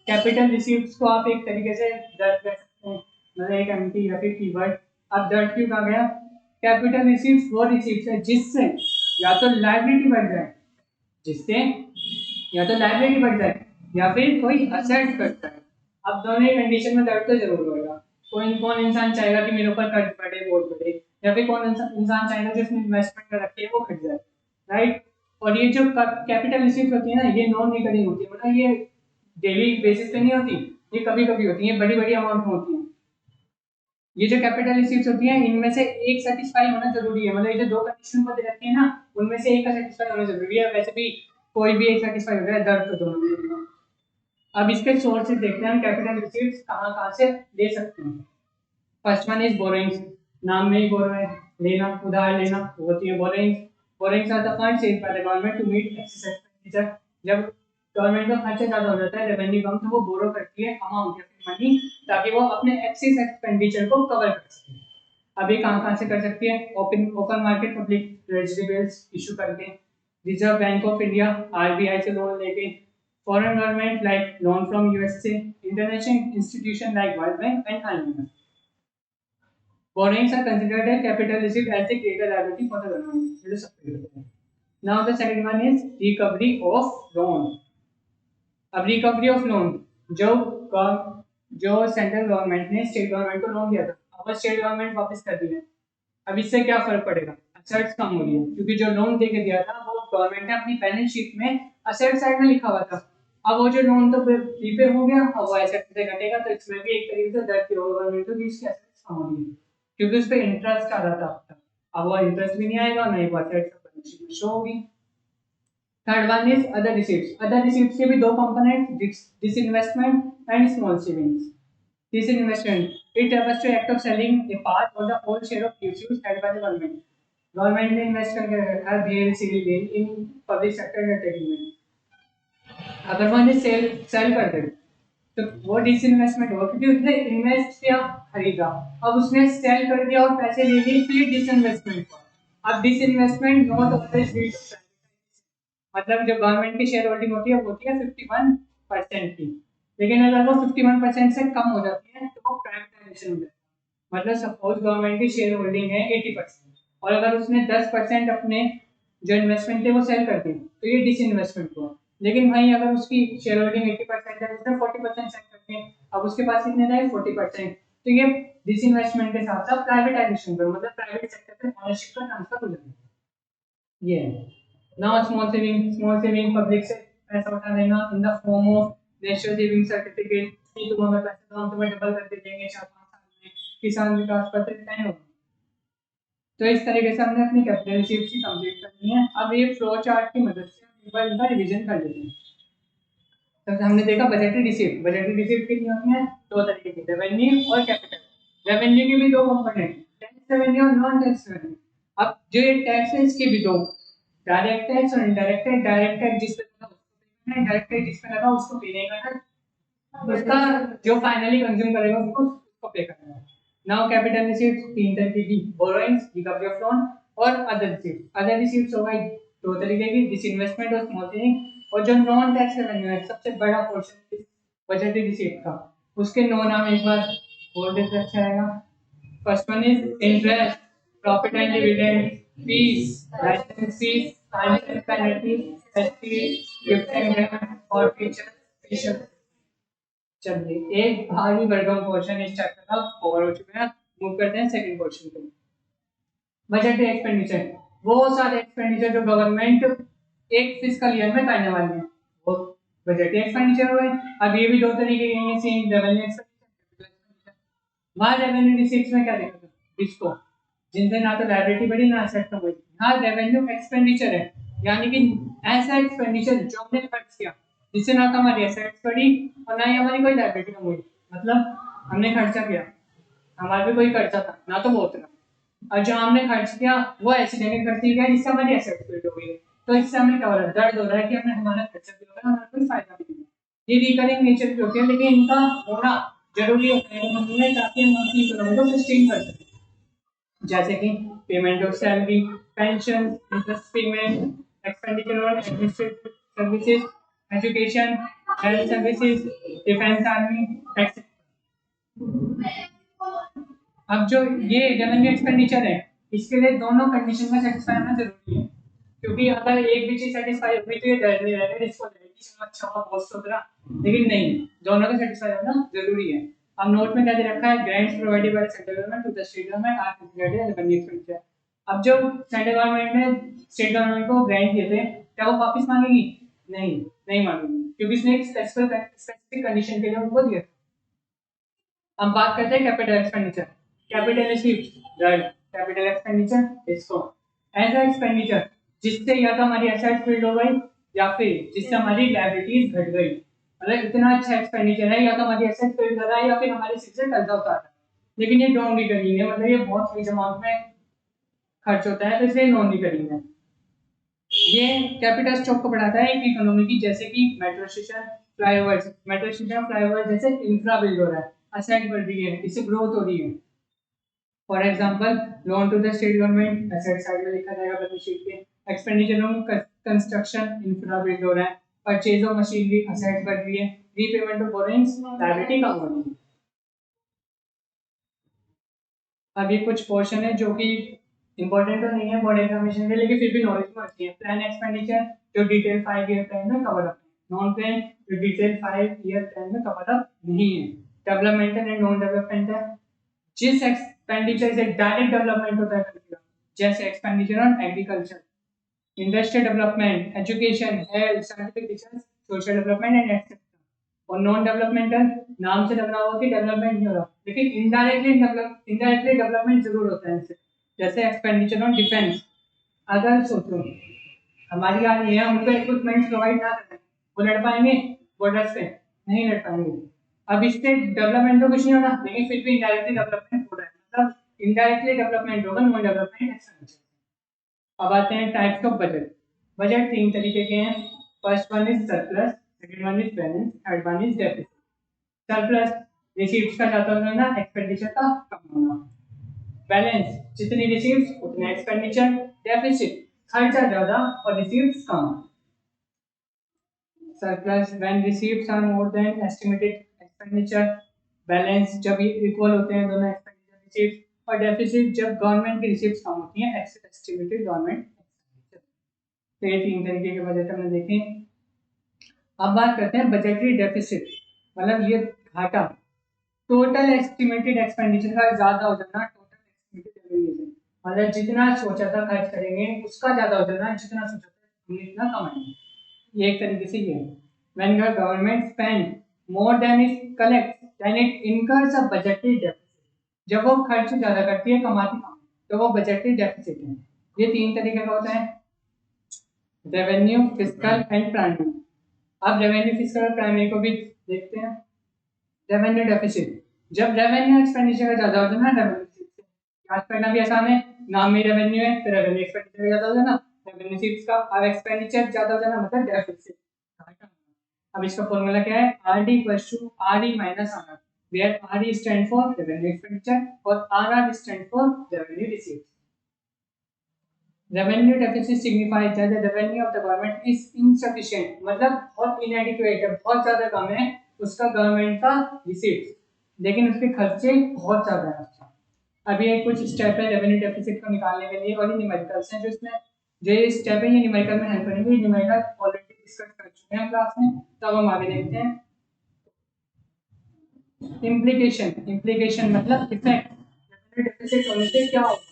कैपिटल रिसीप्ट्स को आप एक तरीके से दर्ज कर सकते हैं, मतलब एक एमटी या फिर कीवर्ड। अब दर्ज क्यों कहा गया? कैपिटल रिसीप्ट्स वो रिसीप्ट्स है जिससे या तो लायबिलिटी बढ़ जाए, जिससे या तो लायबिलिटी बढ़ जाए या फिर कोई असेट करता है। अब दोनों ही कंडीशन में दर्द तो जरूर होगा। कोई कौन इंसान चाहेगा कि मेरे ऊपर कर्ज बढ़े बहुत बढ़े, या फिर कौन इंसान चाहेगा जिसने इन्वेस्टमेंट कर रखी है वो घट जाए, राइट। और ये जो कैपिटल रिसीव्स होती है ना, ये नॉन रिकरिंग होती है, मतलब ये डेली बेसिस पे नहीं होती, ये कभी कभी होती है, बड़ी बड़ी अमाउंट में होती है। ये जो कैपिटल रिसीव्स होती हैं इनमें से एक सेटिस्फाई होना जरूरी है, मतलब ये जो दो कंडीशन को दे रखी है ना उनमें से एक का सेटिस्फाई होना जरूरी है, वैसे भी कोई भी एक सेटिस्फाई हो जाए दर्द तो दोनों में होगा। अब इसके सोर्सेज देखते हैं हम कैपिटल रिसीव्स कहाँ कहाँ से ले सकते हैं। First one is borrowings. नाम में ही बोरो है, लेना, उधार लेना, वो होती है borrowings. Borrowings are the funds saved by the government to meet excess expenditure. जब गवर्नमेंट का खर्चा ज्यादा हो जाता है, रेवेन्यू कम, तो वो बोरो करती है अमाउंट या फिर मनी, ताकि वो अपने एक्सेस एक्सपेंडिचर को कवर कर सके। अब ये कहाँ से कर सकती है? Open market public treasury bills issue करके, Reserve Bank of India RBI से लोन लेके, foreign government like loan from USA, international institution like World Bank and IMF. Borrowings are considered a capital receipt as they create a liability for the government. ये तो सब clear है. Now the second one is recovery of loan. अब recovery of loan, जो central government ने state government को loan दिया था, अब स्टेट गवर्नमेंट वापस कर दिया. अब इससे क्या फर्क पड़ेगा? असेट्स कम हो रही है, क्योंकि जो लोन दे के दिया था वो गवर्नमेंट ने अपनी बैलेंस शीट में असेट साइड में लिखा हुआ था. अब वो जो लोन तो प्रीपे हो गया, अब वो एसेट से घटेगा, तो इसमें भी एक तरीके से दर्ज होगा गवर्नमेंट को कि इसके असेट्स कम हो रही है, क्योंकि उस पर इंटरेस्ट आ रहा था. अब वो इंटरेस्ट भी नहीं आएगा, नहीं वो असेट्स बैलेंस शीट में शो होगी. Third one is other receipts. Other receipts के भी दो component, disinvestment and small savings. Disinvestment. It refers to act of selling a part or the whole share of issues held by the government. Government ने invest करके रखा है BLCD in public sector undertaking में. अगर वो इन्हें cell कर दे तो वो डिसइन्वेस्टमेंट होगा, क्योंकि उसने इन्वेस्ट किया, खरीदा, अब उसने सेल कर दिया और पैसे ले लिए, फिर डिसइन्वेस्टमेंट हुआ. अब disinvestment not always lead to, मतलब जो गवर्नमेंट की शेयर होल्डिंग होती है वो होती है 51% की, लेकिन अगर वो 51% से कम हो जाती है तो वो प्राइवेटाइजेशन हो जाती है. मतलब सपोज गवर्नमेंट की शेयर होल्डिंग है 80% और अगर उसने 10% अपने जो इन्वेस्टमेंट थे वो सेल कर दी तो ये डिसइन्वेस्टमेंट हुआ. लेकिन वहीं अगर उसकी शेयर होल्डिंग 80% है, उसने 40% सेल कर दी, अब उसके पास कितने रहे? 40%. तो ये डिसइन्वेस्टमेंट के साथ साथ प्राइवेटाइजेशन पर, मतलब प्राइवेट सेक्टर पे ओनरशिप का ट्रांसफर हो जाता है. ये नाउ स्मॉल सेविंग पब्लिक से पैसा उठा लेना in the form of national saving certificate कि तुम हमें पैसे दो, हम तुम्हें डबल करके देंगे 4-5 साल में, किसान विकास पत्र तय होगा. तो इस तरीके से हमने अपनी कैपिटल रिसीट्स की कंप्लीट करनी है. अब ये फ्लो चार्ट की मदद से हम एक बार इनका रिवीजन कर लेते हैं. तो हमने देखा बजटरी रिसीट. बजटरी रिसीट कितनी होती है? दो तरीके की, रेवेन्यू और कैपिटल. रेवेन्यू के भी दो कंपोनेंट, टैक्स रेवेन्यू और नॉन टैक्स रेवेन्यू. अब जो ये टैक्स है इसके भी दो, डायरेक्ट टैक्स और इनडायरेक्ट टैक्स. डायरेक्ट टैक्स जिस पे लगा उसको पे करना है, इनडायरेक्ट टैक्स जिस पे लगा उसको पे नहीं करना, उसका जो फाइनली कंज्यूम करेगा उसको पे करना है. नाउ कैपिटल रिसीट्स तीन तरीके की, बोरोइंग्स, रिकवरी ऑफ लोन और अदर रिसीट्स. अदर रिसीट्स हो गई दो तरीके की, डिसइन्वेस्टमेंट और स्मॉल सेविंग. और जो नॉन टैक्स रेवेन्यू है, सबसे बड़ा पोर्शन बजटरी रिसीट का, उसके नो नाम एक बार बोल देते अच्छा रहेगा. First one is interest, profit and dividend, fees, licence fees, financial penalty, festive, gift and payment और फीचर. चलिए एक भारी भरकम पोर्शन इस चैप्टर का कवर हो चुका है. मूव करते हैं सेकंड पोर्शन पे. बजटरी एक्सपेंडिचर, वो सारे एक्सपेंडिचर जो गवर्नमेंट एक फिस्कल ईयर में करने वाली है वो बजटरी एक्सपेंडिचर हुए. अब ये भी दो तरीके के हैं, सेम रेवेन्यू एक्सपेंडिचर. वहाँ रेवेन्यू रिसीट्स में क्या देखा था? इसको जिनसे ना तो लायबिलिटी बढ़ी ना एसेट कम हुई. हाँ रेवेन्यू एक्सपेंडिचर है, यानी कि ऐसा एक्सपेंडिचर जो हमने खर्च किया जिससे ना तो हमारी एसेट्स बढ़ी और ना ही हमारी कोई लायबिलिटी कम हुई. मतलब हमने खर्चा किया, हमारा भी कोई खर्चा था ना तो वो उतना, और जो हमने खर्च किया वो ऐसी जगह खर्च किया जिससे हमारी एसेट्स बिल्ड हो गई. तो इससे हमें क्या हो रहा है? दर्द हो रहा है कि हमने हमारा खर्चा भी हो रहा है, हमारा कोई फायदा भी नहीं. ये रिकरिंग नेचर की होती है, लेकिन इनका होना जरूरी होता है हमें, ताकि हम अपनी इकोनॉमी को सस्टेन कर सकें. जैसे कि payment of salary, pension, interest payment, expenditure on administrative services, education, health services, defence army, tax. अब जो ये रेवेन्यू एक्सपेंडिचर है इसके लिए दोनों कंडीशन में सेटिस्फाई होना जरूरी है, क्योंकि अगर एक भी चीज सेटिस्फाई होगी तो ये दर्ज नहीं रहेगा, इसको रहेगी अच्छा हुआ बहुत सुधरा, लेकिन नहीं, दोनों का सेटिस्फाई होना जरूरी है. अब नोट में क्या दे रखा है? Grants provided by central government to the state government are considered as revenue expenditure. अब जो सेंट्रल गवर्नमेंट ने स्टेट गवर्नमेंट को ग्रांट दिए थे क्या वो वापस मांगेगी? नहीं, नहीं मांगेगी, क्योंकि इसने एक स्पेसिफिक कंडीशन के लिए उनको दिया. अब बात करते हैं capital expenditure. Capital receipts, right. Capital expenditure इसको ऐसा एक्सपेंडिचर जिससे या तो हमारी एसेट्स बिल्ड हो गई या फिर जिससे हमारी लायबिलिटीज घट गई. मतलब इतना अच्छा एक्सपेंडिचर है, या तो हमारी एसेट्स बिल्ड कर रहा है या फिर हमारी से कर्जा उतार रहा है. लेकिन ये नॉन रिकरिंग है, मतलब ये बहुत ह्यूज अमाउंट में खर्च होता है, तो इसलिए नॉन रिकरिंग है. ये कैपिटल स्टॉक को बढ़ाता है एक इकोनॉमी की, जैसे कि metro station, flyovers. Metro station, flyover जैसे इंफ्रा बिल्ड हो रहा है, असेट बढ़ रही है, इससे ग्रोथ हो रही है. For example loan to the state government, asset side में लिखा जाएगा बैलेंस शीट के। Expenditure on construction, infra build हो रहा है। परचेज ऑफ मशीनरी, असेट बढ़ रही है। रीपेमेंट ऑफ बोरोइंग्स, लायबिलिटी कम हो रही है। अब ये कुछ पोर्शन है जो कि इंपॉर्टेंट तो नहीं है बोर्ड एग्जामिनेशन के, लेकिन फिर भी नॉलेज में आती है। प्लान एक्सपेंडिचर जो डिटेल 5 ईयर प्लान में कवर अप है। नॉन प्लान जो डिटेल 5 ईयर प्लान में कवर अप नहीं है। डेवलपमेंटल एंड नॉन डेवलपमेंटल, जिस एक्सपेंडिचर से डायरेक्ट डेवलपमेंट होता है कंट्री का, जैसे expenditure on agriculture, industrial development, education, health, scientific research, social development and etcetera. और नॉन डेवलपमेंटल, नाम से लग रहा होगा कि डेवलपमेंट नहीं हो रहा, लेकिन इनडायरेक्टली डेवलपमेंट जरूर होता है इनसे। जैसे एक्सपेंडिचर ऑन डिफेंस, अगर सोचो हमारी आर्मी है, उनको इक्विपमेंट्स प्रोवाइड ना करें, वो लड़ पाएंगे बॉर्डर्स पे? नहीं लड़ पाएंगे। अब इससे डेवलपमेंट तो कुछ नहीं होगा, लेकिन फिर भी इनडायरेक्टली डेवलपमेंट हो रहा है, मतलब इनडायरेक्टली डेवलपमेंट होगा नॉन डेवलपमेंट एक्सपेंडिचर। अब आते हैं टाइप्स ऑफ बजट। बजट तीन तरीके के हैं। First one is surplus, second one is balance, third one is deficit. Surplus receives का ज्यादा होना, एक्सपेंडिचर का कम होना। बैलेंस जितनी रिसीव्स उतने एक्सपेंडिचर। डेफिसिट खर्चा ज्यादा और रिसीव्स कम। Surplus when receives are more than estimated expenditure. Balance जब ये इक्वल होते हैं दोनों एक्सपेंडिचर रिसीव्स। और डेफिसिट जब गवर्नमेंट की रिसीव्स कम होती हैं एस्टिमेटेड गवर्नमेंट एक्सपेंडिचर। तो ये तीन तरीके के बजट हमने देखे। अब बात करते हैं बजटरी डेफिसिट, मतलब ये घाटा। टोटल एस्टिमेटेड एक्सपेंडिचर का ज्यादा हो जाना, टोटल एस्टिमेटेड रेवेन्यू से, मतलब जितना सोचा था खर्च करेंगे उसका ज्यादा हो जाना, जितना सोचा था हमने इतना कमाएंगे। ये एक तरीके से ये है। When the government spend more than it collect then it incurs a budgetary deficit, जब वो खर्च ज्यादा करती है कमाती कम, तो वो बजटरी डेफिसिट है। ये तीन तरीके का होता है, रेवेन्यू, फिस्कल एंड प्राइमरी। अब रेवेन्यू, फिस्कल और प्राइमरी को भी देखते हैं। रेवेन्यू डेफिसिट, जब रेवेन्यू एक्सपेंडिचर का ज्यादा होता है ना, रेवेन्यू याद करना भी आसान है, नाम में रेवेन्यू है तो रेवेन्यू एक्सपेंडिचर ज्यादा हो जाना, रेवेन्यू सीट्स का। अब एक्सपेंडिचर ज्यादा हो जाना मतलब डेफिसिट। अब इसका फॉर्मूला क्या है, RD equals to RE minus RR, where RE stand for revenue expenditure और RR stand for revenue receives. Revenue deficit signifies that the revenue of the government is insufficient, मतलब बहुत इनएडिक्वेट है, बहुत ज्यादा कम है उसका गवर्नमेंट का रिसीव्स, लेकिन उसके खर्चे बहुत ज्यादा है। अभी एक कुछ स्टेप है रेवेन्यू डेफिसिट को निकालने के लिए, और ये न्यूमेरिकल्स हैं जो इसमें, जो ये स्टेप है ये न्यूमेरिकल में हेल्प करेंगे। न्यूमेरिकल ऑलरेडी डिस्कस कर चुके हैं क्लास में, तो अब हम आगे देखते हैं। इम्प्लीकेशन मतलब इफेक्ट, रेवेन्यू डेफिसिट होने से क्या होगा।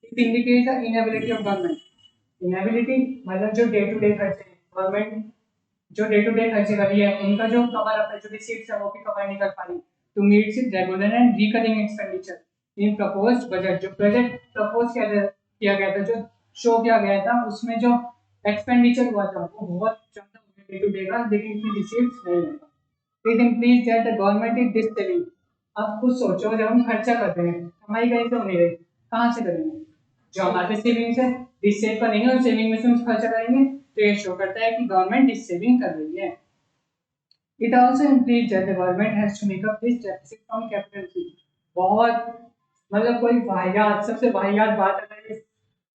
It indicates the inability of government. Inability मतलब जो डे टू डे खर्चे हैं, गवर्नमेंट जो डे टू डे खर्चे कर रही है उनका जो कवर अप है, जो रिसीट्स है वो भी कवर नहीं कर पा रही to meet it regular and recurring expenditure in proposed budget. जो बजट प्रपोज किया गया था, जो शो किया गया था, उसमें जो एक्सपेंडिचर हुआ था वो बहुत ज्यादा डे टू डे का, लेकिन इसमें रिसीट्स नहीं है। It implies that the government is distilling. अब खुद सोचो, जब हम खर्चा करते हैं कमाई कहीं तो नहीं रही, कहाँ से करेंगे? जो हमारे सेविंग्स है, डिस सेव करेंगे और सेविंग में से हम खर्चा करेंगे, तो ये शो करता है कि गवर्नमेंट डिस सेविंग कर रही है। It also implies that the government has to make up this deficit from capital सी। बहुत मतलब कोई वाहियात, सबसे वाहियात बात अगर इस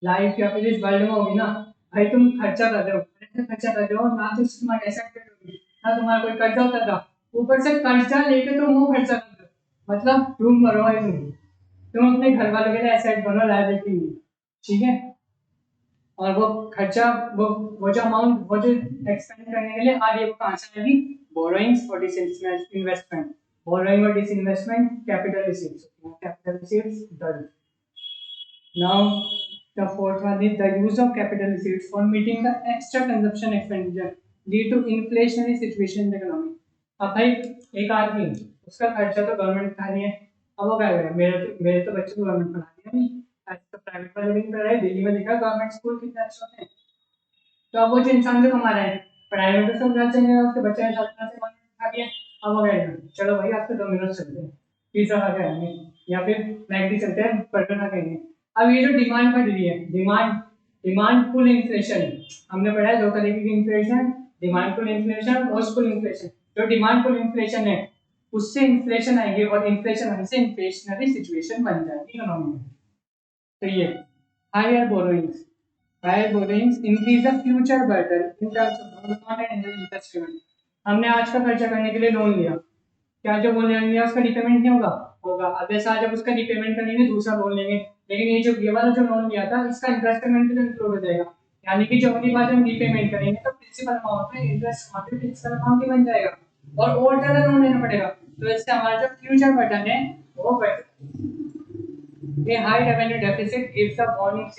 लाइफ या फिर इस वर्ल्ड में होगी ना, भाई तुम खर्चा कर रहे हो, खर्चा कर रहे हो, ना तो तुम्हारी एसेट होगी, ना तुम्हारा कोई कर्जा उतर रहा, ऊपर से कर्जा लेके तुम वो खर्चा कर रहे हो, मतलब तुम मरो है, तुम अपने घर वालों के लिए एसेट बनो, लायबिलिटी नहीं। ठीक है, और वो खर्चा, वो जो अमाउंट, वो जो एक्सपेंड करने के लिए आ रही है, वो कहाँ से आएगी? बोरोइंग्स और डिसइन्वेस्टमेंट। बोरोइंग और disinvestment capital receives, capital receives done. Now, the fourth one is the use of capital receipts for meeting the extra consumption expenditure due to inflationary situation in the economy. अब भाई एक आदमी, उसका खर्चा तो government उठा रही है, अब वो क्या करेगा? मेरे तो बच्चे को गवर्नमेंट पढ़ाती है नहीं, आज तो प्राइवेट वाले भी पढ़ रहे हैं। दिल्ली में देखा गवर्नमेंट स्कूल कितने अच्छे होते हैं। तो अब वो जो इंसान जो कमा रहा है, पढ़ाई में तो सब घर चाहिए, उसके बच्चे ने साथ से गवर्नमेंट उठा दिया, अब वो क्या करेगा? चलो भाई आज तो डोमिनोज चलते हैं, पिज्जा खा के आएंगे, या फिर मैगडी चलते हैं, बर्गर खा के आएंगे। अब ये जो डिमांड बढ़ रही है, डिमांड पुल इन्फ्लेशन, हमने पढ़ा है दो तरीके की इन्फ्लेशन, डिमांड पुल इन्फ्लेशन और पुश पुल इन्फ्लेशन। जो डिमांड पुल इन्फ्लेशन है, उससे इन्फ्लेशन आएगी और इन्फ्लेशन होने से इन्फ्लेशनरी सिचुएशन बन जाएगी इकोनॉमी में। तो ये higher borrowings, higher borrowings increase the future burden in terms of amount and interest payment. हमने आज का खर्चा करने के लिए लोन लिया, क्या जो लोन लिया उसका रिपेमेंट नहीं होगा? होगा। अगले साल जब उसका रिपेमेंट करेंगे दूसरा लोन लेंगे, लेकिन ये वाला जो लोन लिया था इसका इंटरेस्ट पेमेंट भी इंक्लूड हो जाएगा, यानी कि जब अगली बार हम रिपेमेंट करेंगे तो प्रिंसिपल अमाउंट में इंटरेस्ट अमाउंट भी प्रिंसिपल अमाउंट ही बन जाएगा और ज्यादा लोन लेना पड़ेगा। तो इससे हमारा जो फ्यूचर बर्डन है वो बढ़ A high revenue deficit gives a warning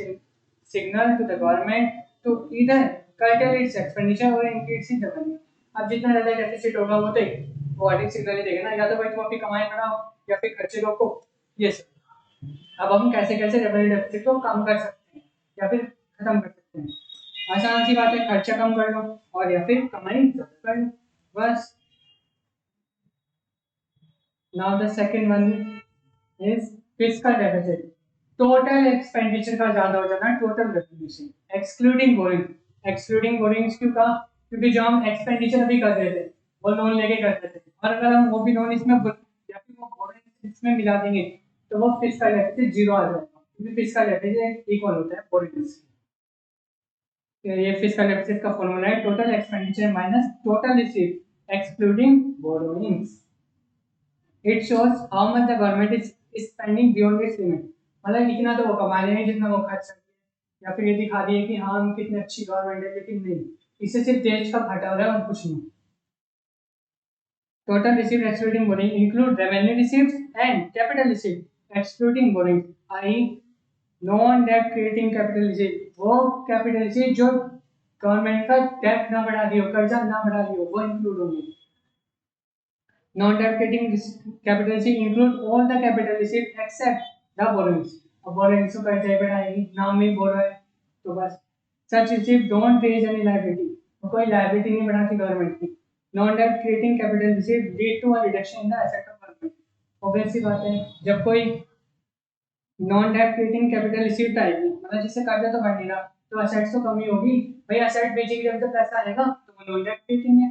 signal to the government to either curtail its expenditure or increase its revenue. अब जितना ज़्यादा डेफिसिट होगा वो तो वार्निंग सिग्नल ही देगा ना, या तो भाई तुम अपनी कमाई बढ़ाओ या फिर खर्चे रोको। ये सब अब हम कैसे कैसे रेवेन्यू डेफिसिट को कम कर सकते हैं या फिर खत्म कर सकते हैं। आसान सी बात है, खर्चा कम कर लो और या फिर कमाई ज़्यादा कर लो, बस। Now the second one is fiscal deficit, total expenditure का ज्यादा हो जाना टोटल रेवेन्यू से, एक्सक्लूडिंग बोरिंग। एक्सक्लूडिंग बोरिंग्स क्यों कहा? क्योंकि जो हम एक्सपेंडिचर अभी कर रहे थे वो लोन लेके करते थे, और अगर हम वो भी लोन इसमें या फिर वो बोरिंग इसमें मिला देंगे तो वो फिस्कल डेफिसिट जीरो आ जाएगा, क्योंकि फिस्कल डेफिसिट इक्वल होता है बोरिंग्स। ये फिस्कल डेफिसिट का फॉर्मूला है total expenditure minus total receive excluding borrowings. It shows how much the government is spending beyond its limit। मतलब इतना तो वो कमा रहे हैं जितना वो खर्च सकते हैं, या फिर ये दिखा दिए कि हाँ हम कितनी अच्छी गवर्नमेंट है, लेकिन नहीं, इससे सिर्फ देश का घाटा हो रहा है और कुछ नहीं। Total received excluding borrowing include revenue receipts and capital receipt excluding borrowing, i.e. Non debt creating capital receipt, वो कैपिटल रिसीट जो गवर्नमेंट का डेट ना बढ़ा दियो, कर्जा ना बढ़ा दियो, वो इंक्लूड होंगे। Non-debt capital receipt include all the capital receipt except the borrowings। अब borrowings को कर्जे बढ़ाएगी, नाम में बोरो है तो बस। Such receipt don't raise any liability, तो कोई liability नहीं बढ़ाती गवर्नमेंट की। Non-debt creating capital receipt lead to a reduction in the asset of government। obvious सी बात है, जब कोई non-debt creating capital receipt आएगी, मतलब जिससे कर्जा तो बढ़ नहीं रहा तो assets तो कम ही होगी भाई, asset बेचेगी जब तो पैसा आएगा तो वो non-debt creating है।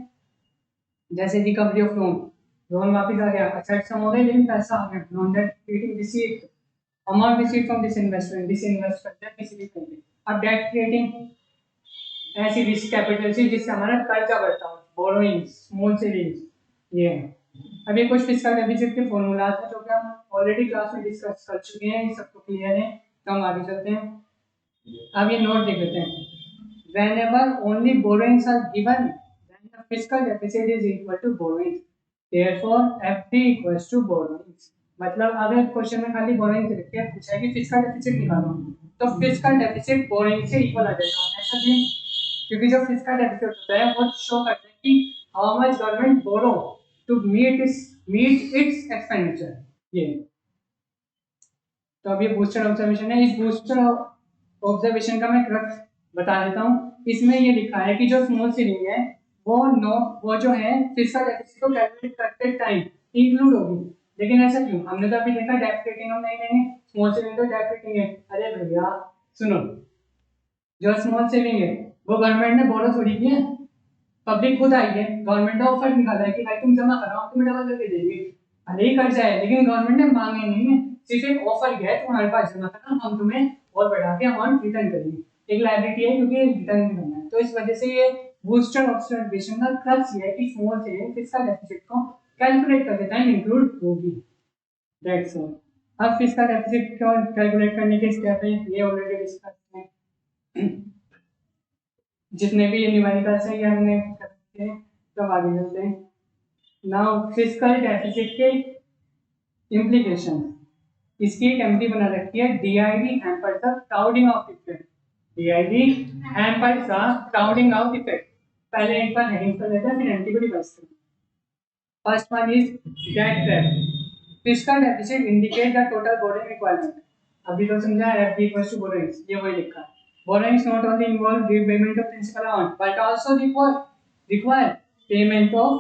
जैसे रिकवरी ऑफ लोन, लोन वापस आ गया, असेट्स कम हो गए लेकिन पैसा आ गया, non debt creating receipt, amount receipt from this investment, this invest करते हैं किसी भी करते। अब डेट क्रिएटिंग ऐसी रिस्क कैपिटल से जिससे हमारा कर्जा बढ़ता हो, बोरोइंग्स, स्मॉल सेविंग्स, ये है। अब ये कुछ फिस्कल डेफिसिट के फॉर्मूलाज हैं जो कि हम ऑलरेडी क्लास में डिस्कस कर चुके हैं, ये सबको क्लियर है, तो हम आगे चलते हैं। अब ये नोट देख लेते हैं, whenever only borrowings are given then the fiscal deficit is equal to borrowings, therefore FD equals to borrowings। मतलब अगर क्वेश्चन में खाली बोरोइंग लिख के पूछा है कि फिस्कल डेफिसिट निकालो तो फिस्कल डेफिसिट बोरोइंग से इक्वल आ जाएगा, ऐसा क्यों? क्योंकि जो फिस्कल डेफिसिट होता है वो शो करता है कि how much government borrow to meet its expenditure, ये। तो अब ये बूस्टर ऑब्जर्वेशन है, इस बूस्टर ऑब्जर्वेशन का मैं क्रक्स बता देता हूँ। इसमें ये लिखा है कि जो स्मॉल सेविंग है वो जो है फिस्कल डेफिसिट को कैलकुलेट करते टाइम इंक्लूड होगी, लेकिन ऐसा क्यों? हमने तो अभी देखा डेट रेटिंग हम नहीं लेंगे, स्मॉल सेविंग तो डेट रेटिंग है। अरे भैया सुनो, जो स्मॉल सेविंग है वो गवर्नमेंट ने बोरो थोड़ी की है, पब्लिक खुद आई है, गवर्नमेंट ने ऑफर निकाला है कि भाई तुम जमा कराओ तुम्हें डबल करके देंगे, भले ही कर्जा है लेकिन गवर्नमेंट ने मांगे नहीं है, सिर्फ एक ऑफर किया है तुम्हारे पास जमा करना, हम तुम्हें और बढ़ा के अमाउंट रिटर्न करेंगे, एक लायबिलिटी है क्योंकि रिटर्न भी करना है। तो इस वजह से ये बूस्टर ऑब्जर्वेशन का क्रक्स ये है कि स्मॉल सेविंग फिस्कल डेफिसिट को कैलकुलेट करते टाइम इंक्लूड होगी, दैट्स ऑल। अब फिस्कल डेफिसिट को कैलकुलेट करने के स्टेप है ये ऑलरेडी डिस्कस हैं, जितने भी ये न्यूमेरिकल्स हैं ये हमने करते हैं, तब आगे चलते हैं। नाउ फिस्कल डेफिसिट के इम्प्लीकेशन, इसकी एक एमटी बना रखी है, DID hampers the crowding of effect, DID hampers the crowding of effect. पहले एक बार हेडिंग कर लेते हैं फिर एंटी को डिवाइस करेंगे। First one is debt trap, fiscal deficit indicate the total borrowing requirement. अभी तो समझा एफडी इक्वल्स टू बोरोइंग्स, ये वही लिखा है। Borrowings not only involve repayment of principal amount but also require payment of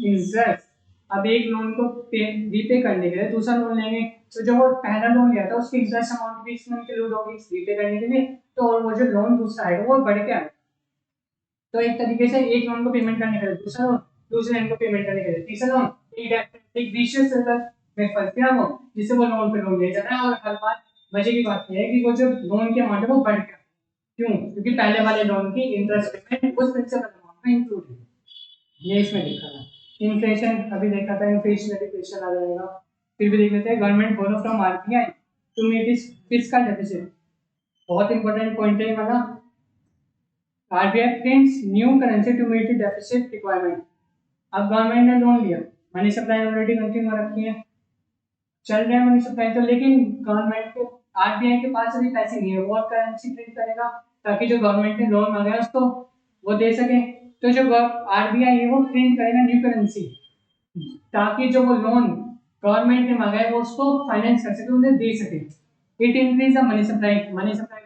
interest। अब एक लोन को रीपे करने के लिए दूसरा लोन लेंगे तो जो वो पहला लोन लिया था उसकी इंटरेस्ट अमाउंट भी इसमें इंक्लूड होगी रीपे करने के लिए, तो और वो जो लोन दूसरा आएगा वो बढ़ के आएगा। तो एक तरीके से एक लोन को पेमेंट करने के लिए दूसरा लोन, दूसरे लोन को पेमेंट करने के लिए तीसरा लोन, एक डेट एक विशियस सर्कल में फंस गया वो, जिससे वो लोन पे लोन ले जा रहा है। और हर बार मजे की बात यह है कि वो जो लोन की अमाउंट है वो बढ़ गया। क्यों? क्योंकि पहले वाले लोन की इंटरेस्ट पेमेंट उस प्रिंसिपल अमाउंट में इंक्लूड है। ये इसमें लिखा था। इन्फ्लेशन अभी देखा था, इन्फ्लेशनरी प्रेशर आ जाएगा। फिर भी देख लेते हैं, government borrow from RBI to meet its fiscal deficit. बहुत इंपॉर्टेंट पॉइंट है वाला। RBI prints new currency to meet the deficit requirement. अब गवर्नमेंट ने लोन लिया, मनी सप्लाई ऑलरेडी कंटिन्यू हो रखी है, चल रहा है मनी सप्लाई तो, लेकिन गवर्नमेंट के आरबीआई के पास अभी पैसे नहीं है, वो करेंसी प्रिंट करेगा ताकि जो गवर्नमेंट ने लोन मांगा है उसको वो दे सके। तो जो आरबीआई है वो प्रिंट करेगा न्यू करेंसी, ताकि जो वो लोन गवर्नमेंट ने मांगा है वो उसको फाइनेंस कर सके, उन्हें दे सके। It increase the money supply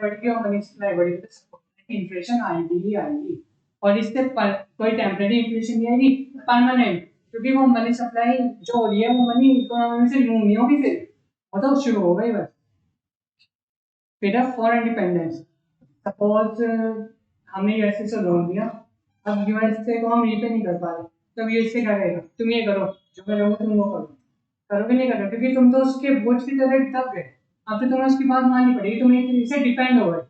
बढ़ेगी और मनी सप्लाई बढ़ेगी तो इन्फ्लेशन आएगी ही आएगी। और इससे कोई टेम्परेरी इन्फ्लेशन नहीं आएगी, परमानेंट, क्योंकि वो मनी सप्लाई जो हो रही है वो मनी इकोनॉमी में से रिमूव नहीं होगी, फिर वो तो शुरू हो गई बस। फिर फॉरेन डिपेंडेंस, सपोज हमने यूएसए से लोन लिया, अब यूएसए को हम रीपे नहीं कर पा रहे, तब यूएसए क्या कहेगा, तुम ये करो जो मैं कहूँगा तुम वो करो। करोगे नहीं करोगे, क्योंकि तुम तो उसके बोझ की तरह दब गए। अब तो तुम्हें उसकी बात माननी पड़ेगी, तुम एक तरीके से डिपेंड हो गए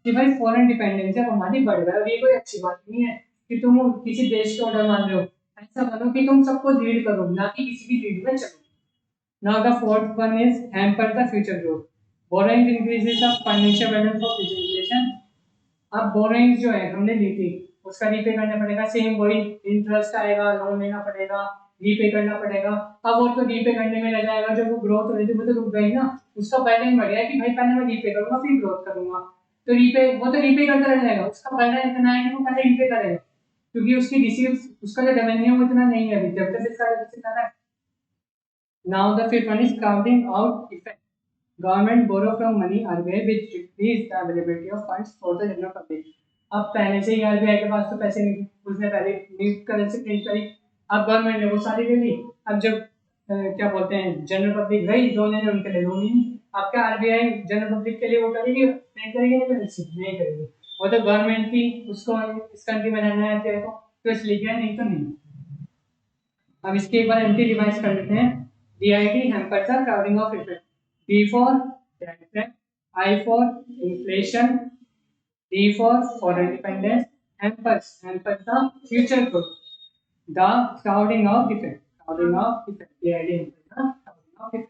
कि भाई फॉरेन डिपेंडेंस है हमारी बढ़ रहा है। और ये कोई अच्छी बात नहीं है कि तुम किसी देश के ऑर्डर मान रहे हो। ऐसा बनो कि तुम सबको लीड करो, ना कि किसी की लीड में चलो। Now the fourth one is hamper the future growth. Borrowing increases the financial burden for future inflation. अब बोरोइंग जो है हमने ली थी उसका रीपे करना पड़ेगा, सेम वही इंटरेस्ट आएगा, लोन लेना पड़ेगा, रीपे करना पड़ेगा। अब वो तो रीपे करने में लग जाएगा, जो वो ग्रोथ हो रही थी वो तो रुक गई ना। उसका बर्डन बढ़ गया कि भाई पहले मैं रीपे करूंगा फिर ग्रोथ करूंगा, तो रीपे वो तो रीपे करता रह जाएगा, उसका बर्डन इतना है कि वो पहले रीपे करेगा, क्योंकि उसकी रिसीव उसका जो रेवेन्यू वो इतना नहीं है अभी, जब तक इसका डेफिसिट आ रहा है। Now the fifth one is crowding out effect. Government borrow from money RBI which decrease the availability of funds for the general public. अब पहले से ही आरबीआई के पास तो पैसे नहीं थे, उसने पहले न्यू करेंसी प्रिंट करी, अब गवर्नमेंट ने वो सारी ले ली। अब जब क्या बोलते हैं जनरल पब्लिक गई लोन लेने, उनके लिए लोन ही नहीं। अब क्या आरबीआई जनरल पब्लिक के लिए वो करेगी, प्रिंट करेगी नहीं करेंसी, नहीं करेगी। वो तो गवर्नमेंट की उसको इस कंट्री में रहना है तो इसलिए क्या, नहीं तो नहीं। अब इसके एक बार एंटी रिवाइज कर लेते हैं। DID hampers the crowding of effect. D for debt effect, I for inflation, D for foreign dependence. Hampers the future growth. The crowding of effect. DID hampers the crowding of effect.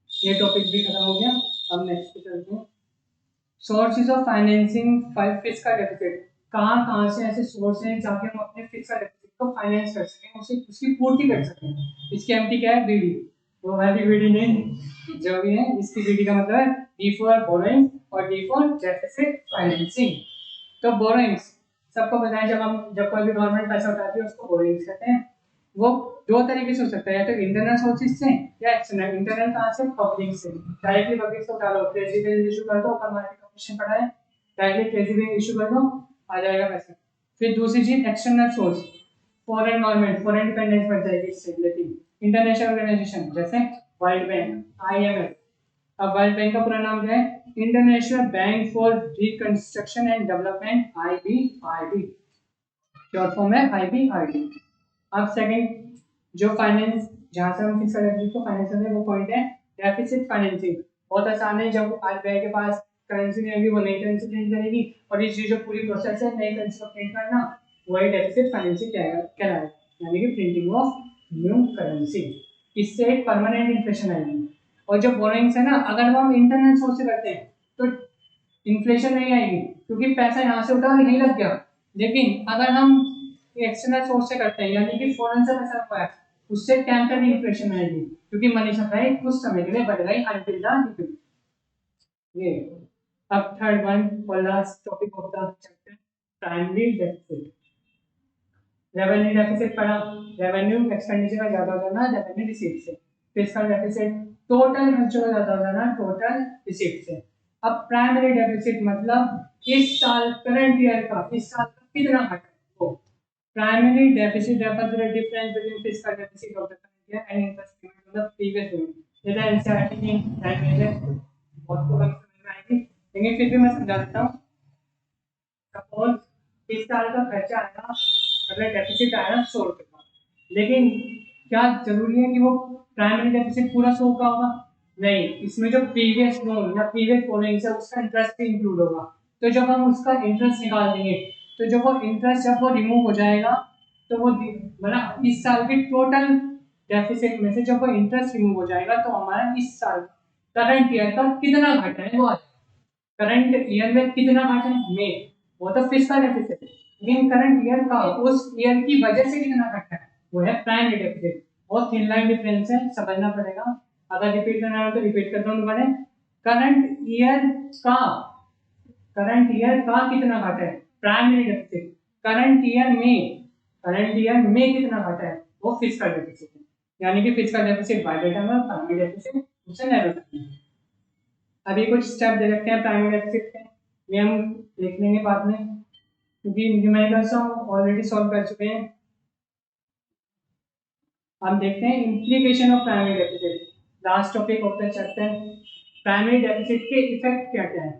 ये topic भी खत्म हो गया। अब next पे चलते हैं। Sources of financing fiscal deficit. कहाँ कहाँ से ऐसे सोर्स हैं जहाँ हम अपने फिस्कल डेफिसिट को फाइनेंस कर सकें, उसे उसकी पूर्ति कर सकें। इसकी एमटी क्या है, बीडी। तो है भी बीडी नहीं, जो भी है इसकी बीडी का मतलब है डी फॉर बोरोइंग और डी फॉर डेफिसिट फाइनेंसिंग। तो बोरोइंग्स सबको पता है, जब कोई भी गवर्नमेंट पैसा उठाती है उसको बोरोइंग्स कहते हैं। वो दो तरीके से हो सकता है, या तो इंटरनल सोर्सेज से या एक्सटर्नल। इंटरनल कहाँ से, पब्लिक से। डायरेक्टली पब्लिक से उठा लो, ट्रेजरी बिल इशू कर दो, ऊपर मार्केट कमीशन पड़ा है, डायरेक्टली ट्रेजरी बिल इशू कर दो, आ जाएगा पैसा। फिर दूसरी चीज external source, foreign government, foreign dependence बढ़ जाएगी इससे। लेकिन इंटरनेशनल ऑर्गेनाइजेशन जैसे वर्ल्ड बैंक, IMF। अब वर्ल्ड बैंक का पूरा नाम क्या है, international bank for reconstruction and development, IBRD, short form है IBRD। अब सेकंड जो फाइनेंस, जहां से हम फिक्स्ड डेफिसिट को फाइनेंस करते हैं, वो पॉइंट है डेफिसिट फाइनेंसिंग। बहुत आसान है, जब आरबीआई के पास करेंसी नहीं होगी वो नई करेंसी प्रिंट करेगी, और ये जो पूरी प्रोसेस है नई करेंसी को प्रिंट करना, वही डेफिसिट फाइनेंसिंग कहलाएगा, यानी कि प्रिंटिंग ऑफ न्यू करेंसी। इससे एक परमानेंट इन्फ्लेशन आएगी। और जो बोरोइंग्स है ना, अगर हम इंटरनल सोर्स से करते हैं तो इन्फ्लेशन नहीं आएगी, क्योंकि पैसा यहाँ से उठा यहीं लग गया। लेकिन अगर हम एक्सटर्नल सोर्स से करते हैं, यानी कि फॉरेन से पैसा आया, उससे टेम्पररी इन्फ्लेशन आएगी, क्योंकि मनी सप्लाई कुछ समय के लिए बढ़ गई अंटिल द डिक्रीज। ये अब थर्ड वन और last topic of the chapter, primary deficit. Revenue deficit पढ़ा, रेवेन्यू एक्सपेंडिचर का ज्यादा हो जाना रेवेन्यू रिसीट से। फिस्कल डेफिसिट टोटल खर्चों का ज्यादा हो जाना टोटल रिसीट से। अब प्राइमरी डेफिसिट मतलब इस साल करंट ईयर का, इस साल का कितना घटा है। Primary deficit refers to the difference between fiscal deficit of the current year and interest payment of the previous year. ये तो NCERT की लैंग्वेज है, बहुत को कम समझ में आएगी, लेकिन फिर भी मैं समझा देता हूँ। सपोज इस साल का खर्चा आया, मतलब डेफिसिट आया 100 रुपये का, लेकिन क्या जरूरी है कि वो प्राइमरी डेफिसिट पूरा शो का होगा? नहीं, इसमें जो प्रीवियस लोन या प्रीवियस बोरोइंग्स है उसका इंटरेस्ट भी इंक्लूड होगा। तो जब हम उसका इंटरेस्ट निकाल देंगे, तो जब वो इंटरेस्ट जब वो रिमूव हो जाएगा, तो वो मतलब इस साल के टोटल डेफिसिट में से जब वो इंटरेस्ट रिमूव हो जाएगा, तो हमारा इस साल करंट ईयर का कितना घटा है वो आ जाएगा। करंट ईयर में कितना घटा है में, वो तो फिस्कल डेफिसिट है, लेकिन करंट ईयर का उस ईयर की वजह से कितना घटा है वो है प्राइमरी डेफिसिट। बहुत थिन लाइन डिफरेंस है, समझना पड़ेगा। अगर रिपीट करना है तो रिपीट करता हूँ दोबारा। करंट ईयर का कितना घटा है प्राइमरी डेफिसिट। करंट ईयर में कितना घटा है वो फिस्कल डेफिसिट है। यानी कि फिस्कल डेफिसिट बाय डेटा में प्राइमरी डेफिसिट उससे नैरो करते हैं। अभी कुछ स्टेप दे रखे हैं प्राइमरी डेफिसिट के, ये हम देख लेंगे बाद में, क्योंकि न्यूमेरिकल्स हम ऑलरेडी सॉल्व कर चुके हैं। हम देखते हैं implication of primary deficit, last topic of the chapter. Primary deficit के इफेक्ट क्या क्या है?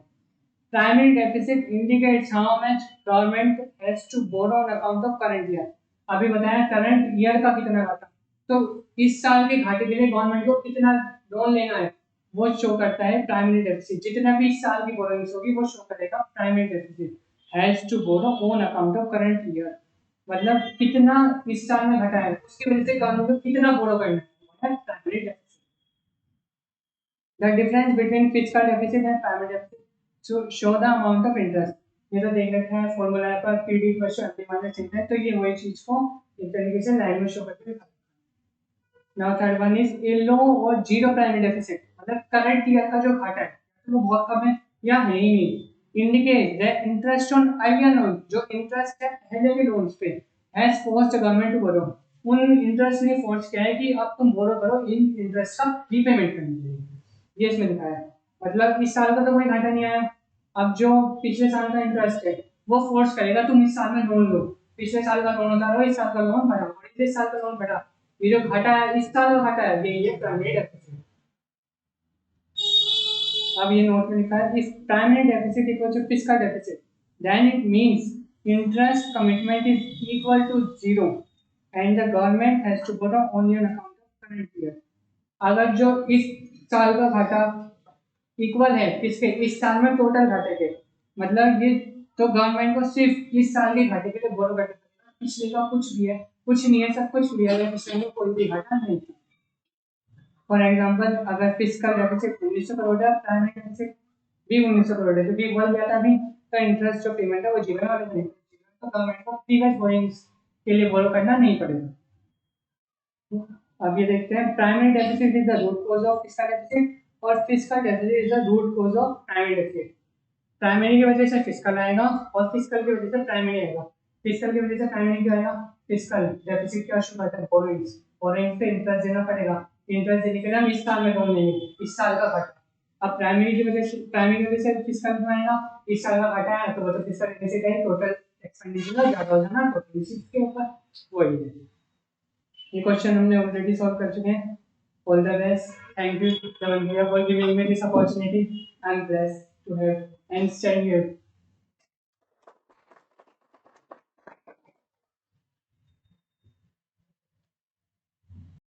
Primary deficit indicates how much government has to borrow on account of current year. अभी बताया करंट ईयर का कितना घाटा, तो इस साल के घाटे के लिए गवर्नमेंट को कितना लोन लेना है वो शो करता है प्राइमरी डेफिसिट। जितना भी इस साल की बोरोइंग्स होगी वो शो करेगा primary deficit has to borrow on account of current year. मतलब कितना इस साल में घटा है, उसकी वजह से गवर्नमेंट को कितना बोरो करना है primary deficit. The difference between fiscal deficit and primary deficit show the amount of interest. ये तो देख रखा है फॉर्मूला है पर PD equals to MP minus interest, तो ये वही चीज को एक तरीके से लाइन में शो करके दिखा। Now third one is a low और जीरो प्राइमरी डेफिसिट, मतलब करंट ईयर का जो घाटा है तो वो बहुत कम है या है ही नहीं। Indicate the interest on earlier loan, जो इंटरेस्ट है पहले के लोन्स पे has forced government to borrow, उन इंटरेस्ट ने फोर्स किया है कि अब तुम बोरो करो इन इंटरेस्ट का रीपेमेंट करने के लिए। ये इसमें दिखाया है। मतलब इस साल का तो कोई घाटा नहीं आया, अब जो पिछले साल का इंटरेस्ट है वो फोर्स करेगा तुम इस साल में लोन लो। पिछले साल का लोन होता रहो, इस साल का लोन बढ़ाओ, इस साल का लोन बढ़ा, ये जो घटा है इस साल का घटा है ये प्राइमरी डेफिसिट। अब ये नोट में लिखा है if primary deficit equal to fiscal deficit then it means interest commitment is equal to zero and the government has to borrow only on account of current year. अगर जो इस साल का घाटा इक्वल है किसके, इस साल में टोटल घाटे के, मतलब ये तो गवर्नमेंट को सिर्फ इस साल के घाटे के लिए बोरो करना पड़ेगा, पिछले का कुछ भी है कुछ नहीं है, सब कुछ लिया गया, पिछले में कोई भी घाटा नहीं था। फॉर एग्जांपल अगर फिस्कल डेफिसिट 1900 करोड़ है, प्राइमरी डेफिसिट भी 1900 करोड़ है, तो भी बोल दिया था अभी, तो इंटरेस्ट जो पेमेंट है वो जीवन वाले नहीं, तो गवर्नमेंट को प्रीवियस बोरिंग्स के लिए बोरो करना नहीं पड़ेगा। अब ये देखते हैं primary deficit is the root cause of fiscal deficit और fiscal deficit is the root cause of primary deficit. Primary की वजह से फिस्कल आएगा और फिस्कल की वजह से प्राइमरी आएगा। फिस्कल की वजह से प्राइमरी क्या आएगा, फिस्कल डेफिसिट क्या शो करता है बोरोइंग्स, बोरोइंग्स पे इंटरेस्ट देना पड़ेगा, इंटरेस्ट देने के लिए हम इस साल में लोन लेंगे, इस साल का घाटा। अब प्राइमरी की वजह से फिस्कल में आएगा, इस साल का घाटा है तो वो तो फिस्कल डेफिसिट है, टोटल एक्सपेंडिचर ज्यादा हो जाना टोटल रिसीट्स के ऊपर, वही है। ये क्वेश्चन हमने ऑलरेडी सॉल्व कर चुके हैं। All the best, thank you for giving me this opportunity. I am blessed to have and stand here